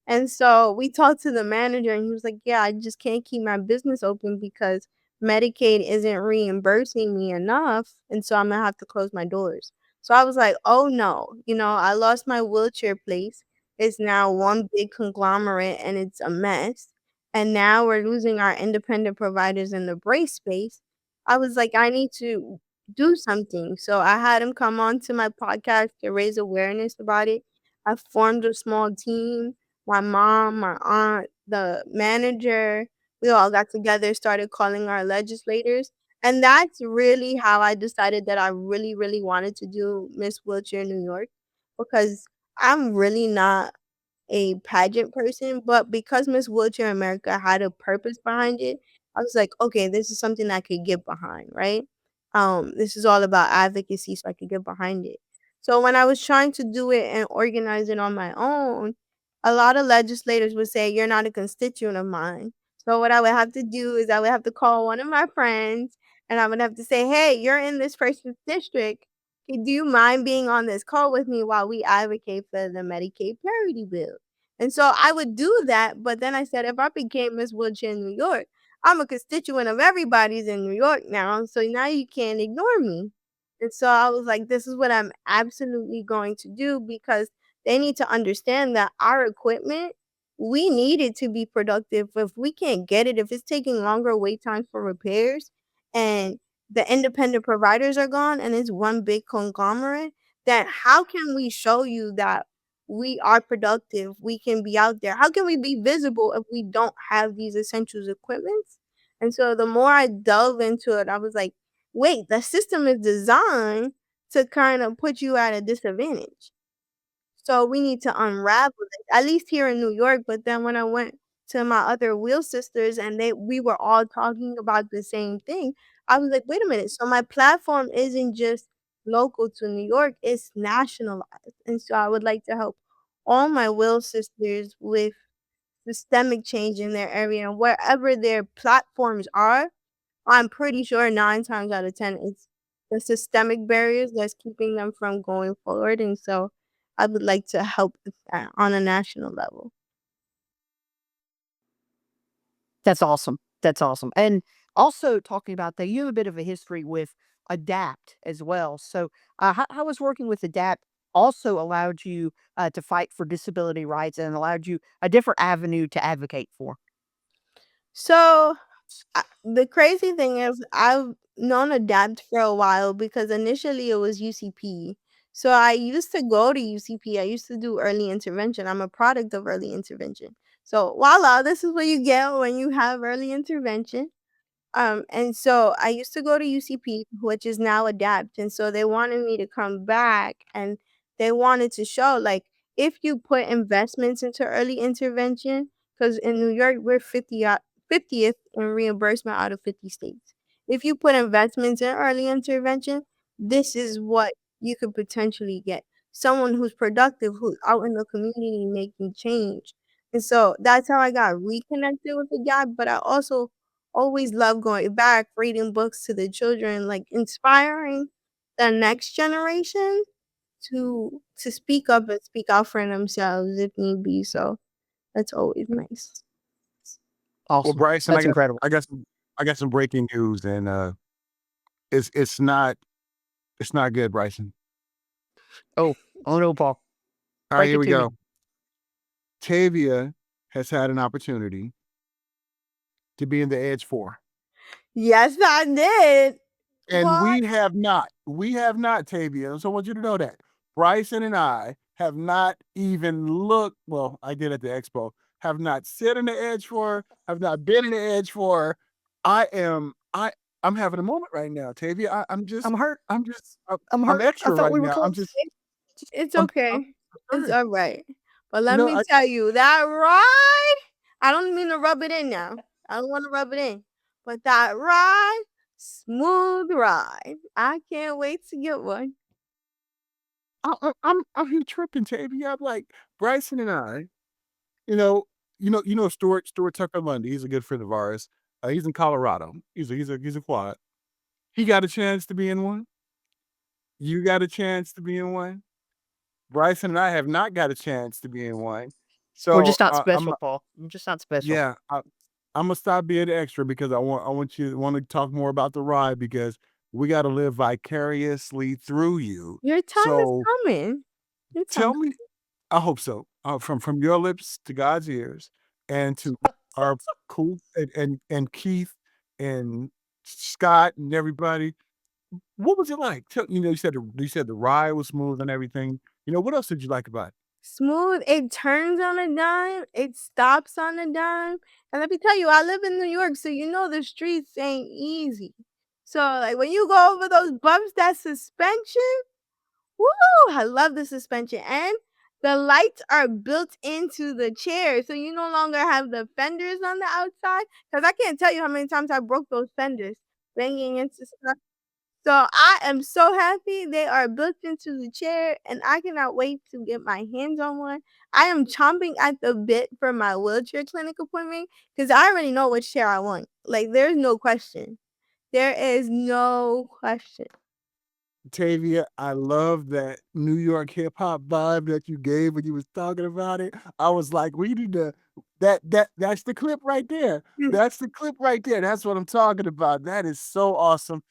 And so we talked to the manager, and he was like, "Yeah, I just can't keep my business open because Medicaid isn't reimbursing me enough, and so Imma have to close my doors." So I was like, "Oh, no." I lost my wheelchair place. It's now one big conglomerate, and it's a mess. And now we're losing our independent providers in the brace space. I was like, "I need to do something." So I had him come on to my podcast to raise awareness about it. I formed a small team. My mom, my aunt, the manager, we all got together, started calling our legislators. And that's really how I decided that I really, really wanted to do Miss Wheelchair New York because I'm really not a pageant person, but because Miss Wheelchair America had a purpose behind it, I was like, okay, this is something I could get behind, right? This is all about advocacy, so I could get behind it. So when I was trying to do it and organize it on my own, a lot of legislators would say, "You're not a constituent of mine." So what I would have to do is I would have to call one of my friends and I would have to say, "Hey, you're in this person's district. Do you mind being on this call with me while we advocate for the Medicaid parity bill?" And so I would do that, but then I said, if I became Miss Wheelchair New York, I'm a constituent of everybody's in New York now, so now you can't ignore me. And so I was like, this is what I'm absolutely going to do because they need to understand that our equipment, we need it to be productive. If we can't get it, if it's taking longer wait times for repairs and the independent providers are gone and it's one big conglomerate, then how can we show you that we are productive, we can be out there? How can we be visible if we don't have these essentials equipments? And so the more I delve into it, I was like, wait, the system is designed to kind of put you at a disadvantage. So we need to unravel it, at least here in New York. But then when I went to my other wheel sisters and we were all talking about the same thing, I was like, wait a minute. So my platform isn't just local to New York, it's nationalized. And so I would like to help all my wheel sisters with systemic change in their area and wherever their platforms are. I'm pretty sure 9 times out of 10, it's the systemic barriers that's keeping them from going forward, and so I would like to help with that on a national level. That's awesome. That's awesome. And also talking about that, you have a bit of a history with Adapt as well. So, how was working with Adapt also allowed you to fight for disability rights and allowed you a different avenue to advocate for? So, the crazy thing is I've known Adapt for a while because initially it was UCP. So I used to go to UCP, I used to do early intervention, I'm a product of early intervention. So, voila, this is what you get when you have early intervention. And so I used to go to UCP, which is now Adapt, and so they wanted me to come back, and they wanted to show, like, if you put investments into early intervention, because in New York, we're 50th in reimbursement out of 50 states. If you put investments in early intervention, this is what you could potentially get someone who's productive, who's out in the community making change. And so that's how I got reconnected with the guy. But I also always love going back, reading books to the children, like inspiring the next generation to speak up and speak out for themselves if need be. So that's always nice. Well, Awesome. Bryson, That's incredible. I got some breaking news, and it's not good, Bryson. Oh no, Paul. All right, Break here it we to me. go. Tavia has had an opportunity to be in the Edge 4. Yes, I did. And What? we have not. We have not, Tavia. So I want you to know that. Bryson and I have not even looked. Well, I did at the expo. Have not sit in the Edge 4. Have not been in the Edge 4. I'm having a moment right now, Tavia. I'm hurt. I'm hurt. extra I thought right we were now. close. It's I'm okay. It's hurt. all right. But You let know, me tell you, that ride, I don't mean to rub it in now. I don't want to rub it in. But that ride, smooth ride. I can't wait to get one. I'm here tripping, Tavia. I'm like Bryson and I. Stuart Tucker Lundy. He's a good friend of ours. He's in Colorado. He's a quad. He got a chance to be in one. You got a chance to be in one. Bryson and I have not got a chance to be in one. So We're just not special, Paul. I'm just not special. yeah, I'm gonna stop being extra because I want to talk more about the ride because we got to live vicariously through you. Your time is So coming. Your tell time. me, I hope so. From your lips to God's ears, and to our cool and Keith and Scott and everybody. What was it like? You said the ride was smooth and everything. What else did you like about it? Smooth. It turns on a dime. It stops on a dime. And let me tell you, I live in New York, so you know the streets ain't easy. So like when you go over those bumps, that suspension, woo! I love the suspension. And the lights are built into the chair, so you no longer have the fenders on the outside. Because I can't tell you how many times I broke those fenders banging into stuff. So I am so happy they are built into the chair, and I cannot wait to get my hands on one. I am chomping at the bit for my wheelchair clinic appointment because I already know which chair I want. Like, there's no question. There is no question. Tavia, I love that New York hip hop vibe that you gave when you was talking about it. I was like, we need to that's the clip right there. That's the clip right there. That's what I'm talking about. That is so awesome.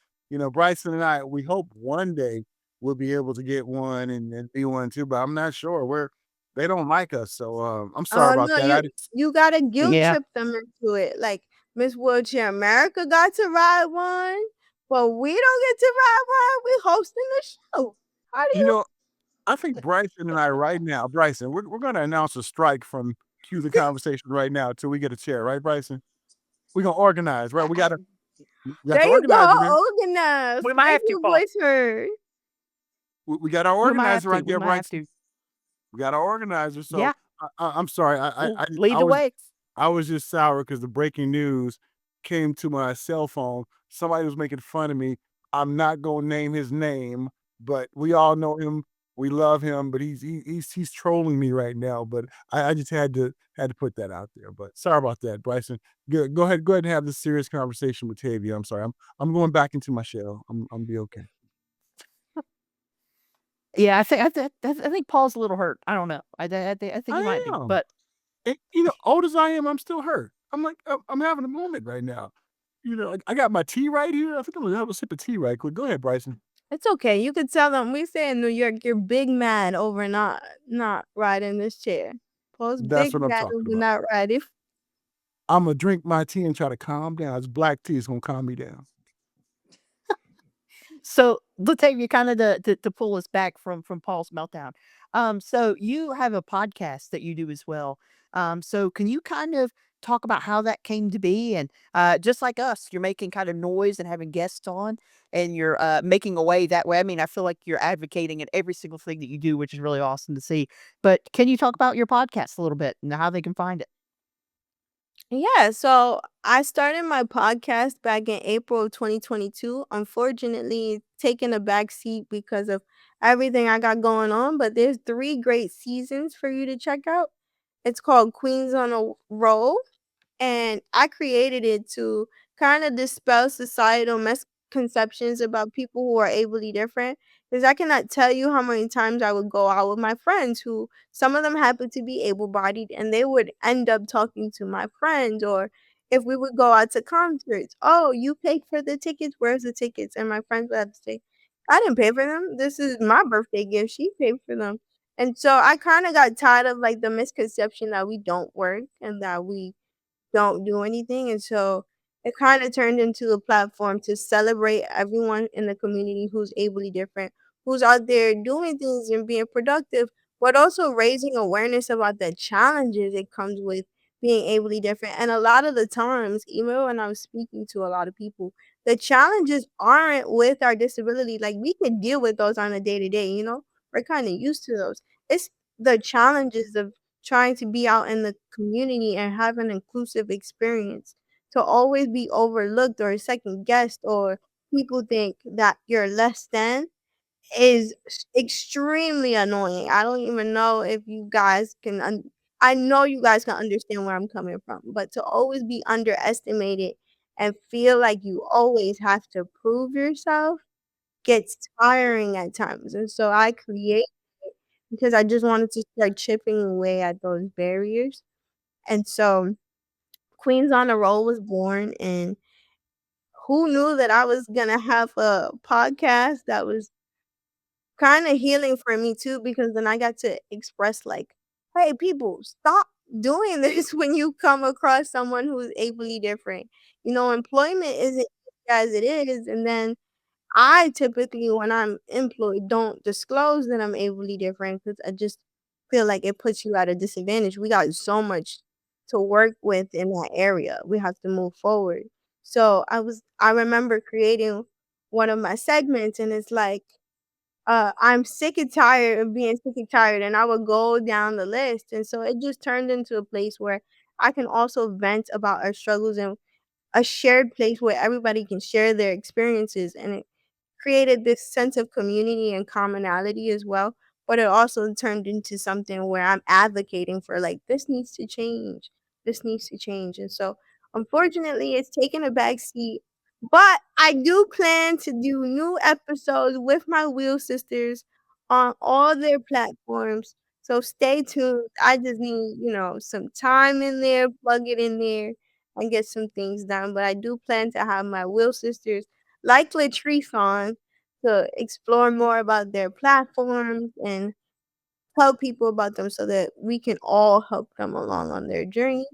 Bryson and I, we hope one day we'll be able to get one and be one too, but I'm not sure. They don't like us. So I'm sorry Oh about no, that. you gotta guilt Yeah. trip them into it. Like Miss Wheelchair America got to ride one, but we don't get to ride one. We hosting the show. How do You know, I think Bryson and I right now, Bryson, we're gonna announce a strike from Cue the Conversation right now till we get a chair, right, Bryson? We're gonna organize, right? We got There the you go, organizer there. organize. We might Make have to, your Paul. voice heard. We got our We might have organizer right to. We there, might have Bryson. to. We got our organizer. So Yeah. I'm sorry. Lead the way. I was just sour because the breaking news came to my cell phone. Somebody was making fun of me. I'm not gonna name his name, but we all know him. We love him, but he's trolling me right now. But I just had to put that out there. But sorry about that, Bryson. Go ahead and have this serious conversation with Tavia. I'm sorry. I'm going back into my shell. I'm be okay. Yeah, I think Paul's a little hurt. I don't know. I think he might be, I am. but And, old as I am, I'm still hurt. I'm like, I'm having a moment right now. Like, I got my tea right here. I think I'm gonna have a sip of tea right quick. Go ahead, Bryson. It's okay. You could tell them we say in New York, you're big mad over not riding this chair. Paul's That's big what I'm mad talking over about. not riding. I'm gonna drink my tea and try to calm down. It's black tea. It's gonna calm me down. so Latavia, kind of to pull us back from Paul's meltdown. So you have a podcast that you do as well. So can you kind of talk about how that came to be? And just like us, you're making kind of noise and having guests on, and you're making a way that way. I mean, I feel like you're advocating in every single thing that you do, which is really awesome to see. But can you talk about your podcast a little bit and how they can find it? Yeah, so I started my podcast back in April of 2022. Unfortunately, taking a back seat because of everything I got going on, but there's 3 great seasons for you to check out. It's called Queens on a Roll, and I created it to kind of dispel societal misconceptions about people who are ably different. Because I cannot tell you how many times I would go out with my friends who some of them happen to be able bodied, and they would end up talking to my friends. Or if we would go out to concerts, oh, you paid for the tickets, where's the tickets? And my friends would have to say, I didn't pay for them. This is my birthday gift. She paid for them. And so I kind of got tired of like the misconception that we don't work and that we don't do anything, and so it kinda turned into a platform to celebrate everyone in the community who's ably different, who's out there doing things and being productive, but also raising awareness about the challenges it comes with being ably different, and a lot of the times, even when I'm speaking to a lot of people, the challenges aren't with our disability, like, we can deal with those on a day-to-day, you know? We're kinda used to those. It's the challenges of trying to be out in the community and have an inclusive experience. To always be overlooked or second guessed or people think that you're less than is extremely annoying. I don't even know if you guys can I know you guys can understand where I'm coming from, but to always be underestimated and feel like you always have to prove yourself gets tiring at times. And so I create because I just wanted to start chipping away at those barriers. And so Queens on a Roll was born, and who knew that I was gonna have a podcast that was kinda healing for me too, because then I got to express like, "Hey, people, stop doing this when you come across someone who is ably different." You know, employment isn't as it is, and then I typically, when I'm employed, don't disclose that I'm ably different because I just feel like it puts you at a disadvantage. We got so much to work with in that area. We have to move forward. So I remember creating one of my segments and it's like, I'm sick and tired of being sick and tired, and I would go down the list. And so it just turned into a place where I can also vent about our struggles and a shared place where everybody can share their experiences and it created this sense of community and commonality as well, but it also turned into something where I'm advocating for like this needs to change. This needs to change. And so unfortunately it's taken a back seat. But I do plan to do new episodes with my Wheel Sisters on all their platforms. So stay tuned. I just need, some time in there, plug it in there, and get some things done. But I do plan to have my Wheel Sisters like Latrice on to explore more about their platforms and tell people about them so that we can all help them along on their journey.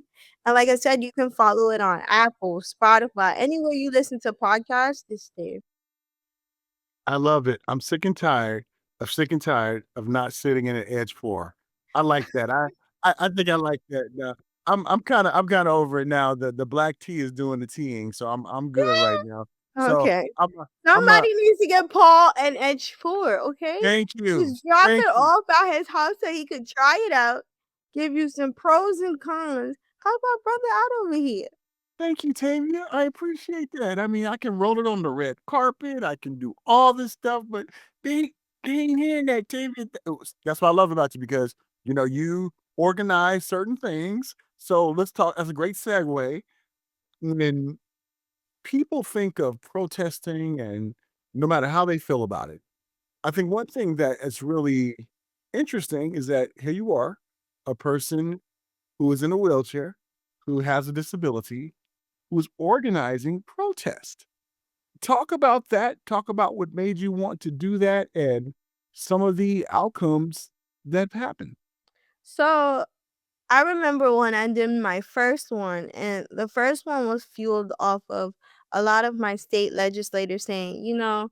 And like I said, you can follow it on Apple, Spotify, anywhere you listen to podcasts, it's there. I love it. I'm sick and tired of not sitting in an edge floor. I like that. I think I like that. I'm kinda over it now. The black tea is doing the teaing, so I'm good right now. So Okay. I'm a Somebody needs to get Paul an Edge 4, okay? thank you. Just drop Thank it you. off at his house so he could try it out, give you some pros and cons. How about brother out over here? Thank you, Tavia. I appreciate that. I mean, I can roll it on the red carpet. I can do all this stuff, but they they ain't hearing that, Tavia. That's what I love about you because you organize certain things. So let's talk. That's a great segue. When people think of protesting, and no matter how they feel about it, I think one thing that is really interesting is that here you are, a person who is in a wheelchair, who has a disability, who's organizing protest. Talk about that. Talk about what made you want to do that and some of the outcomes that happened. So I remember when I did my first one, and the first one was fueled off of a lot of my state legislators saying, the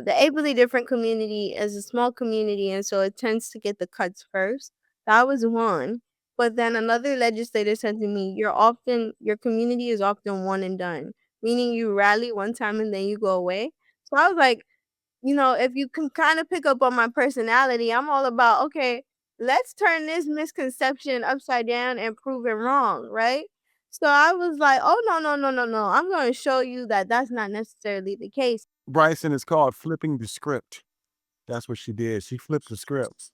ably different community is a small community, and so it tends to get the cuts first. That was one. But then another legislator said to me, your community is often one and done, meaning you rally one time and then you go away. So I was like, if you can kind of pick up on my personality, I'm all about, okay, let's turn this misconception upside down and prove it wrong, right? So I was like, oh, no, no, no, no, no. I'm going to show you that that's not necessarily the case. Bryson is called flipping the script. That's what she did. She flipped the script.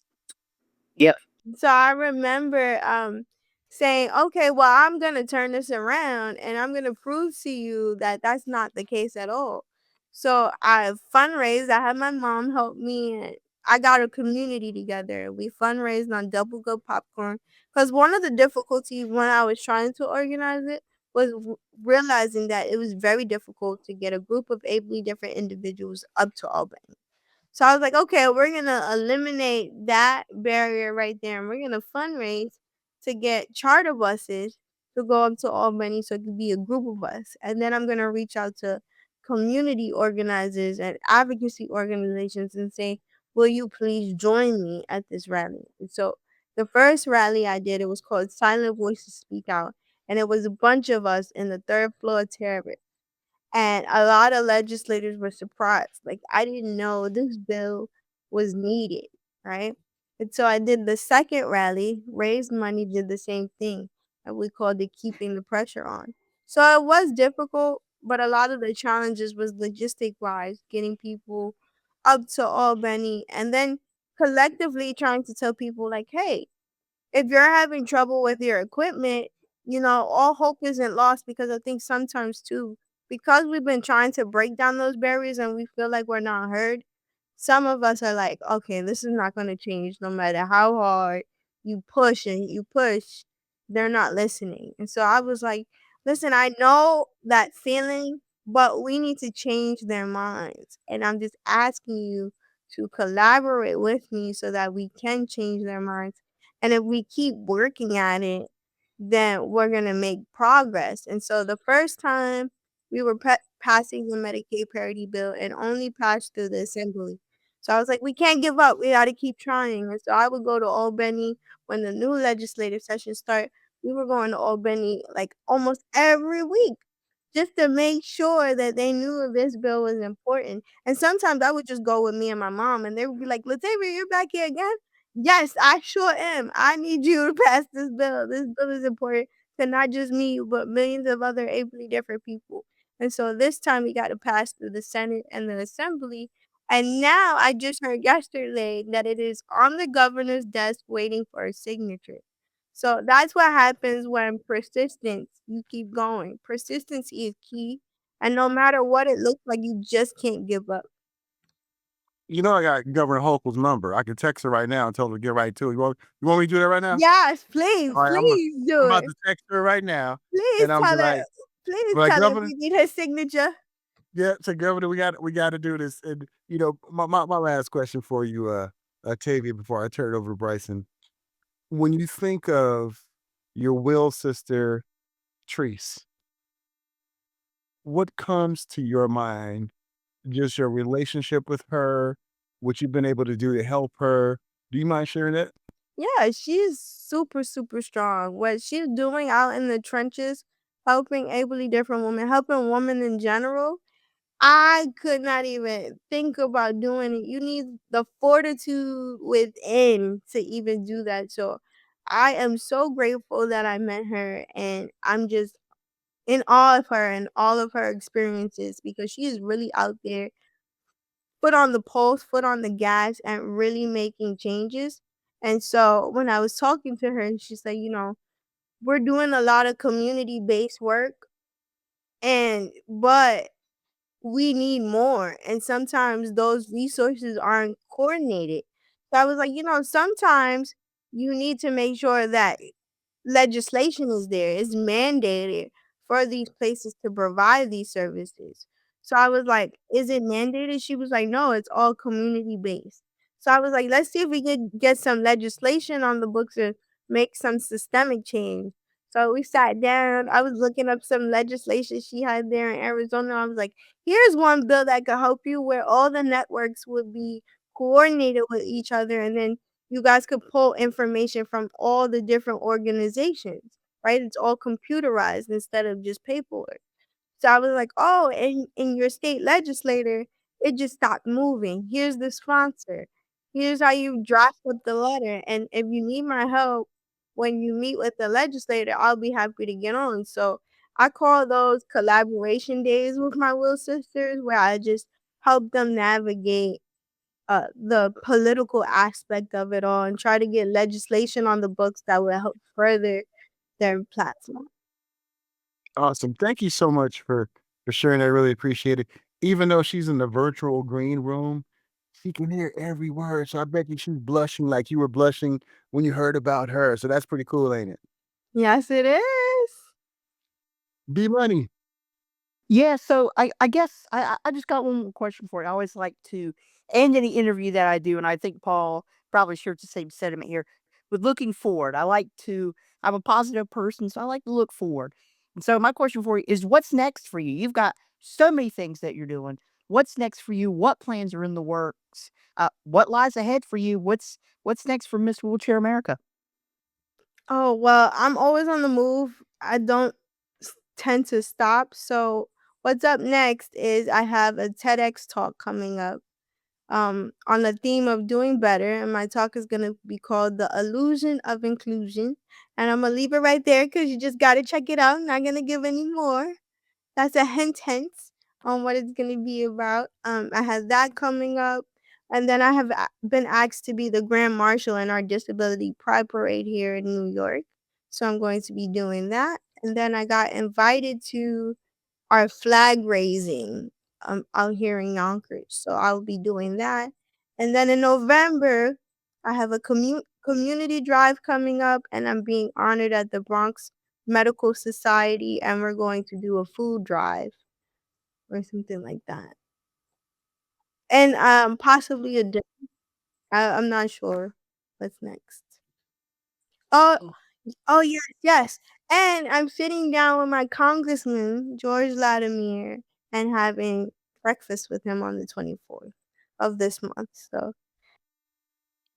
Yep. So I remember saying, "Okay, well, I'm gonna turn this around, and I'm gonna prove to you that that's not the case at all." So I fundraised. I had my mom help me, and I got a community together. We fundraised on Double Good Popcorn because one of the difficulties when I was trying to organize it was realizing that it was very difficult to get a group of ably different individuals up to Albany. So I was like, okay, we're gonna eliminate that barrier right there, and we're gonna fundraise to get charter buses to go up to Albany so it could be a group of us. And then I'm gonna reach out to community organizers and advocacy organizations and say, will you please join me at this rally? And so the first rally I did, it was called Silent Voices Speak Out. And it was a bunch of us in the third floor terrace. And a lot of legislators were surprised. Like, I didn't know this bill was needed, right? And so I did the second rally, raised money, did the same thing. And we called it Keeping the Pressure On. So it was difficult, but a lot of the challenges was logistic wise, getting people up to Albany and then collectively trying to tell people like, hey, if you're having trouble with your equipment, all hope isn't lost because I think sometimes too, because we've been trying to break down those barriers and we feel like we're not heard, some of us are like, okay, this is not going to change no matter how hard you push and you push, they're not listening. And so I was like, listen, I know that feeling, but we need to change their minds. And I'm just asking you to collaborate with me so that we can change their minds, and if we keep working at it, then we're going to make progress. And so the first time we were passing the Medicaid parity bill, and only passed through the assembly. So I was like, we can't give up. We got to keep trying. And so I would go to Albany when the new legislative session start. We were going to Albany like almost every week just to make sure that they knew this bill was important. And sometimes I would just go with me and my mom, and they would be like, Latavia, you're back here again? Yes, I sure am. I need you to pass this bill. This bill is important to not just me, but millions of other ably different people. And so this time we got to pass through the Senate and the Assembly. And now I just heard yesterday that it is on the governor's desk waiting for a signature. So that's what happens when persistence, you keep going. Persistency is key. And no matter what it looks like, you just can't give up. You know, I got Governor Hochul's number. I can text her right now and tell her to get right to it. You want me to do that right now? Yes, please, All right, please I'm do about it. to text her right now, Please and I'm tell her. like, Please like tell her Governor, we need her signature. yeah, so Governor, we got to do this. And my last question for you, Tavia, before I turn it over to Bryson. When you think of your will sister, Treese, what comes to your mind? Just your relationship with her, what you've been able to do to help her. Do you mind sharing that? Yeah, she's super, super strong. What she's doing out in the trenches, helping ably different women, helping women in general, I could not even think about doing it. You need the fortitude within to even do that. So I am so grateful that I met her, and I'm just in awe of her and all of her experiences because she is really out there, foot on the pulse, foot on the gas, and really making changes. And so when I was talking to her, and she's like, we're doing a lot of community based work, but we need more. And sometimes those resources aren't coordinated. So I was like, sometimes you need to make sure that legislation is there, it's mandated for these places to provide these services. So I was like, is it mandated? She was like, no, it's all community based. So I was like, let's see if we could get some legislation on the books and make some systemic change. So we sat down. I was looking up some legislation she had there in Arizona. I was like, here's one bill that could help you where all the networks would be coordinated with each other, and then you guys could pull information from all the different organizations, right? It's all computerized instead of just paperwork. So I was like, oh, in your state legislator, it just stopped moving. Here's the sponsor. Here's how you draft up the letter. And if you need my help when you meet with the legislator, I'll be happy to get on. So I call those collaboration days with my will sisters where I just help them navigate the political aspect of it all and try to get legislation on the books that will help further their platform. Awesome. Thank you so much for sharing. I really appreciate it. Even though she's in the virtual green room, she can hear every word. So I bet you she's blushing like you were blushing when you heard about her. So that's pretty cool, ain't it? Yes, it is. B Money. Yeah, so I guess I just got one more question for you. I always like to end any interview that I do, and I think Paul probably shares the same sentiment here. With looking forward, I'm a positive person, so I like to look forward. And so my question for you is, what's next for you? You've got so many things that you're doing. What's next for you? What plans are in the works? What lies ahead for you? What's next for Miss Wheelchair America? Oh, well, I'm always on the move. I don't tend to stop. So, what's up next is I have a TEDx talk coming up on the theme of doing better. And my talk is going to be called The Illusion of Inclusion. And I'm going to leave it right there because you just got to check it out. I'm not going to give any more. That's a hint on what it's gonna be about. I have that coming up, and then I have been asked to be the grand marshal in our disability pride parade here in New York, so I'm going to be doing that. And then I got invited to our flag raising out here in Yonkers, so I'll be doing that. And then in November, I have a community drive coming up, and I'm being honored at the Bronx Medical Society, and we're going to do a food drive or something like that. And possibly a I'm not sure what's next. Oh, oh yes, yes. And I'm sitting down with my congressman, George Latimer, and having breakfast with him on the 24th of this month. So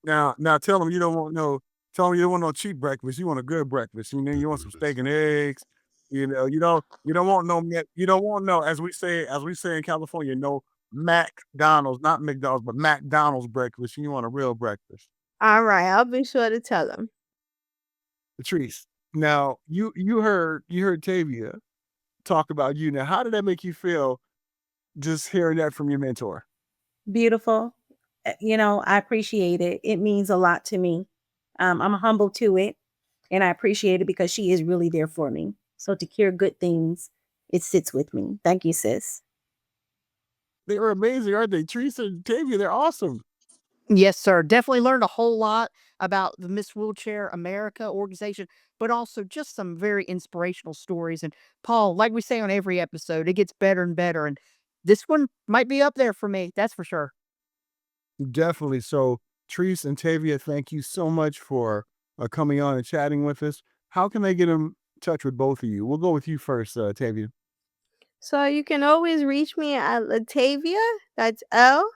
Now tell them you don't want no. Tell them you don't want no cheap breakfast. You want a good breakfast. You want some steak and eggs. You don't want no you don't want no, as we say in California, no McDonald's, not McDonald's, but McDonald's breakfast. You want a real breakfast. all right, I'll be sure to tell him. Patrice. Now you heard Tavia talk about you. Now, how did that make you feel just hearing that from your mentor? Beautiful. I appreciate it. It means a lot to me. I'm humble to it, and I appreciate it because she is really there for me. So to hear good things, it sits with me. Thank you, sis. They are amazing, aren't they? Teresa and Tavia, they're awesome. Yes, sir. Definitely learned a whole lot about the Miss Wheelchair America organization, but also just some very inspirational stories. And Paul, like we say on every episode, it gets better and better. And this one might be up there for me. That's for sure. Definitely. So, Treese and Tavia, thank you so much for coming on and chatting with us. How can they get in touch with both of you? We'll go with you first, Tavia. So you can always reach me at Latavia. That's L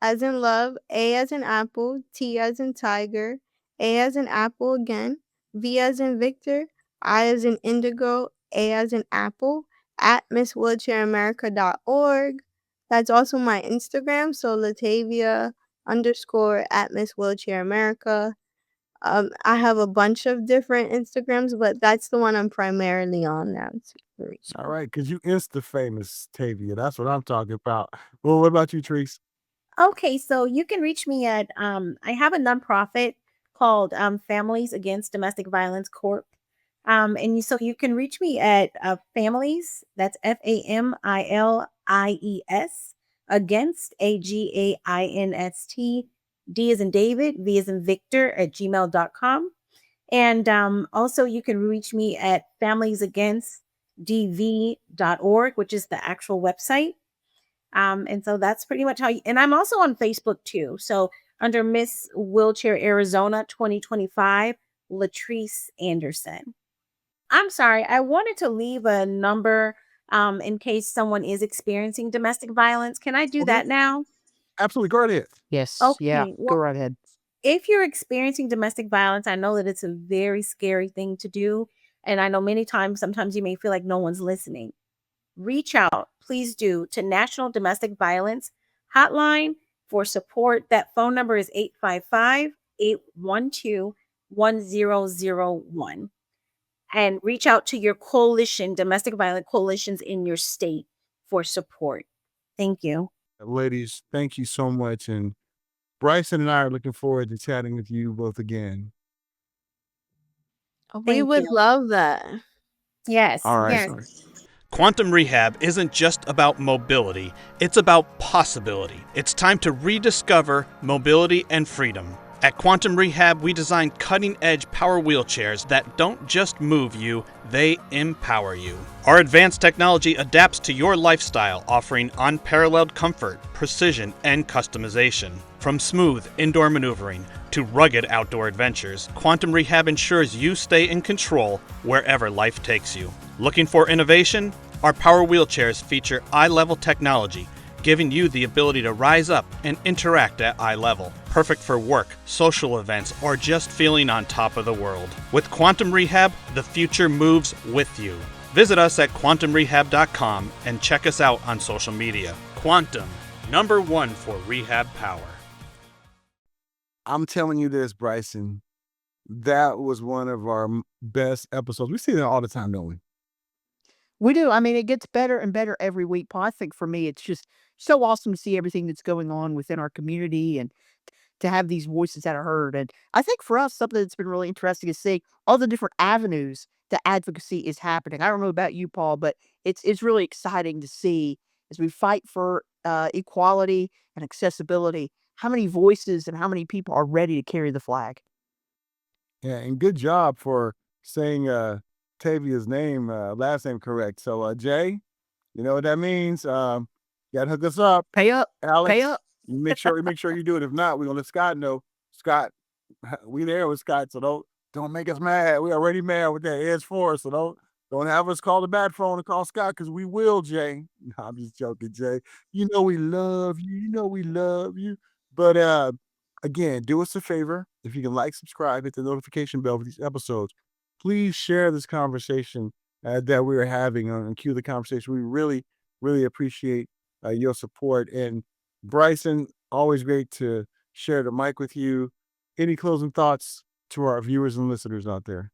as in love, A as in apple, T as in tiger, A as in apple again, V as in Victor, I as in indigo, A as in apple, at MissWheelchairAmerica.org. That's also my Instagram. So Latavia underscore at Miss Wheelchair America. I have a bunch of different Instagrams, but that's the one I'm primarily on now. To reach All me. right, because you Insta famous, Tavia. That's what I'm talking about. Well, what about you, Treese? Okay, so you can reach me at I have a nonprofit called Families Against Domestic Violence Corp. So you can reach me at Families, that's FAMILIES, against AGAINST, D as in David, V as in Victor at gmail.com. And also you can reach me at familiesagainstdv.org, which is the actual website. And so that's pretty much and I'm also on Facebook too. So under Miss Wheelchair Arizona 2025, Latrice Anderson. I'm sorry, I wanted to leave a number in case someone is experiencing domestic violence. Can I do Okay, that now? absolutely. Go right ahead. Yes. Yeah. Okay. Go Well, right ahead. if you're experiencing domestic violence, I know that it's a very scary thing to do. And I know sometimes you may feel like no one's listening. Reach out, please do, to National Domestic Violence Hotline for support. That phone number is 855-812-1001. And reach out to your coalition, domestic violence coalitions in your state for support. Thank you. Ladies, thank you so much. And Bryson and I are looking forward to chatting with you both again. Oh, We thank would you. love that. Yes, All right. yes. Quantum Rehab isn't just about mobility, it's about possibility. It's time to rediscover mobility and freedom. At Quantum Rehab, we design cutting-edge power wheelchairs that don't just move you, they empower you. Our advanced technology adapts to your lifestyle, offering unparalleled comfort, precision, and customization. From smooth indoor maneuvering to rugged outdoor adventures, Quantum Rehab ensures you stay in control wherever life takes you. Looking for innovation? Our power wheelchairs feature eye-level technology, giving you the ability to rise up and interact at eye level. Perfect for work, social events, or just feeling on top of the world. With Quantum Rehab, the future moves with you. Visit us at quantumrehab.com and check us out on social media. Quantum, #1 for rehab power. I'm telling you this, Bryson. That was one of our best episodes. We see that all the time, don't we? We do. I mean, it gets better and better every week, Paul. I think for me, it's just so awesome to see everything that's going on within our community and to have these voices that are heard. And I think for us, something that's been really interesting is seeing all the different avenues that advocacy is happening. I don't know about you, Paul, but it's really exciting to see as we fight for equality and accessibility, how many voices and how many people are ready to carry the flag. Yeah, and good job for saying Tavia's name, last name correct. So Jay, you know what that means. You gotta hook us up. Pay up, Alex, pay up. make sure you do it. If not, we're gonna let Scott know. Scott, we there with Scott, so don't make us mad. We already mad with that Edge 4, so don't have us call the bad phone and call Scott, because we will, Jay. No, I'm just joking, Jay. You know we love you. You know we love you. But again, do us a favor. If you can like, subscribe, hit the notification bell for these episodes. Please share this conversation that we are having on Cue the Conversation. We really, really appreciate your support. And Bryson, always great to share the mic with you. Any closing thoughts to our viewers and listeners out there?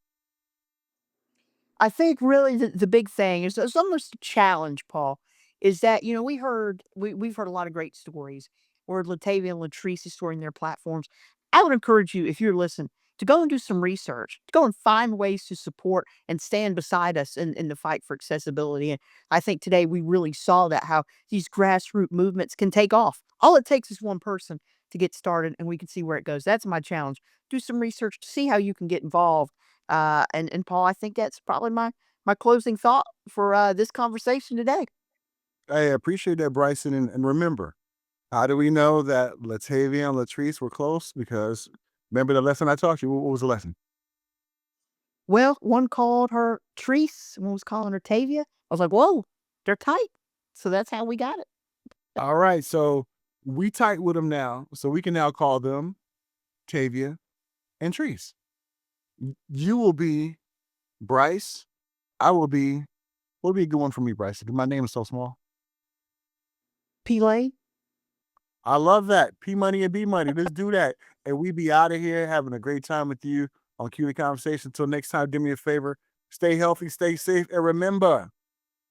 I think really the big thing is it's almost a challenge, Paul, is that, we've heard a lot of great stories where Latavia and Latrice is storing their platforms. I would encourage you, if you're listening, to go and do some research, to go and find ways to support and stand beside us in the fight for accessibility. And I think today we really saw that how these grassroots movements can take off. All it takes is one person to get started and we can see where it goes. That's my challenge. Do some research to see how you can get involved and Paul, I think that's probably my closing thought for this conversation today. I appreciate that, Bryson. And remember, how do we know that Latavia and Latrice were close? Because remember the lesson I taught you? What was the lesson? Well, one called her Treese, one was calling her Tavia. I was like, whoa, they're tight. So that's how we got it. All right. So we tight with them now. So we can now call them Tavia and Treese. You will be Bryce. I will be, what would be a good one for me, Bryce? Because my name is so small. P-Lane? I love that. P Money and B Money. Let's do that. And we be out of here having a great time with you on Cue the Conversation. Until next time, do me a favor. Stay healthy, stay safe, and remember,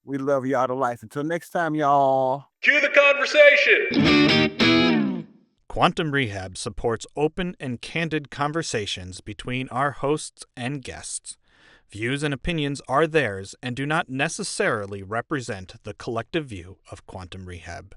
we love y'all to life. Until next time, y'all. Cue the conversation! Quantum Rehab supports open and candid conversations between our hosts and guests. Views and opinions are theirs and do not necessarily represent the collective view of Quantum Rehab.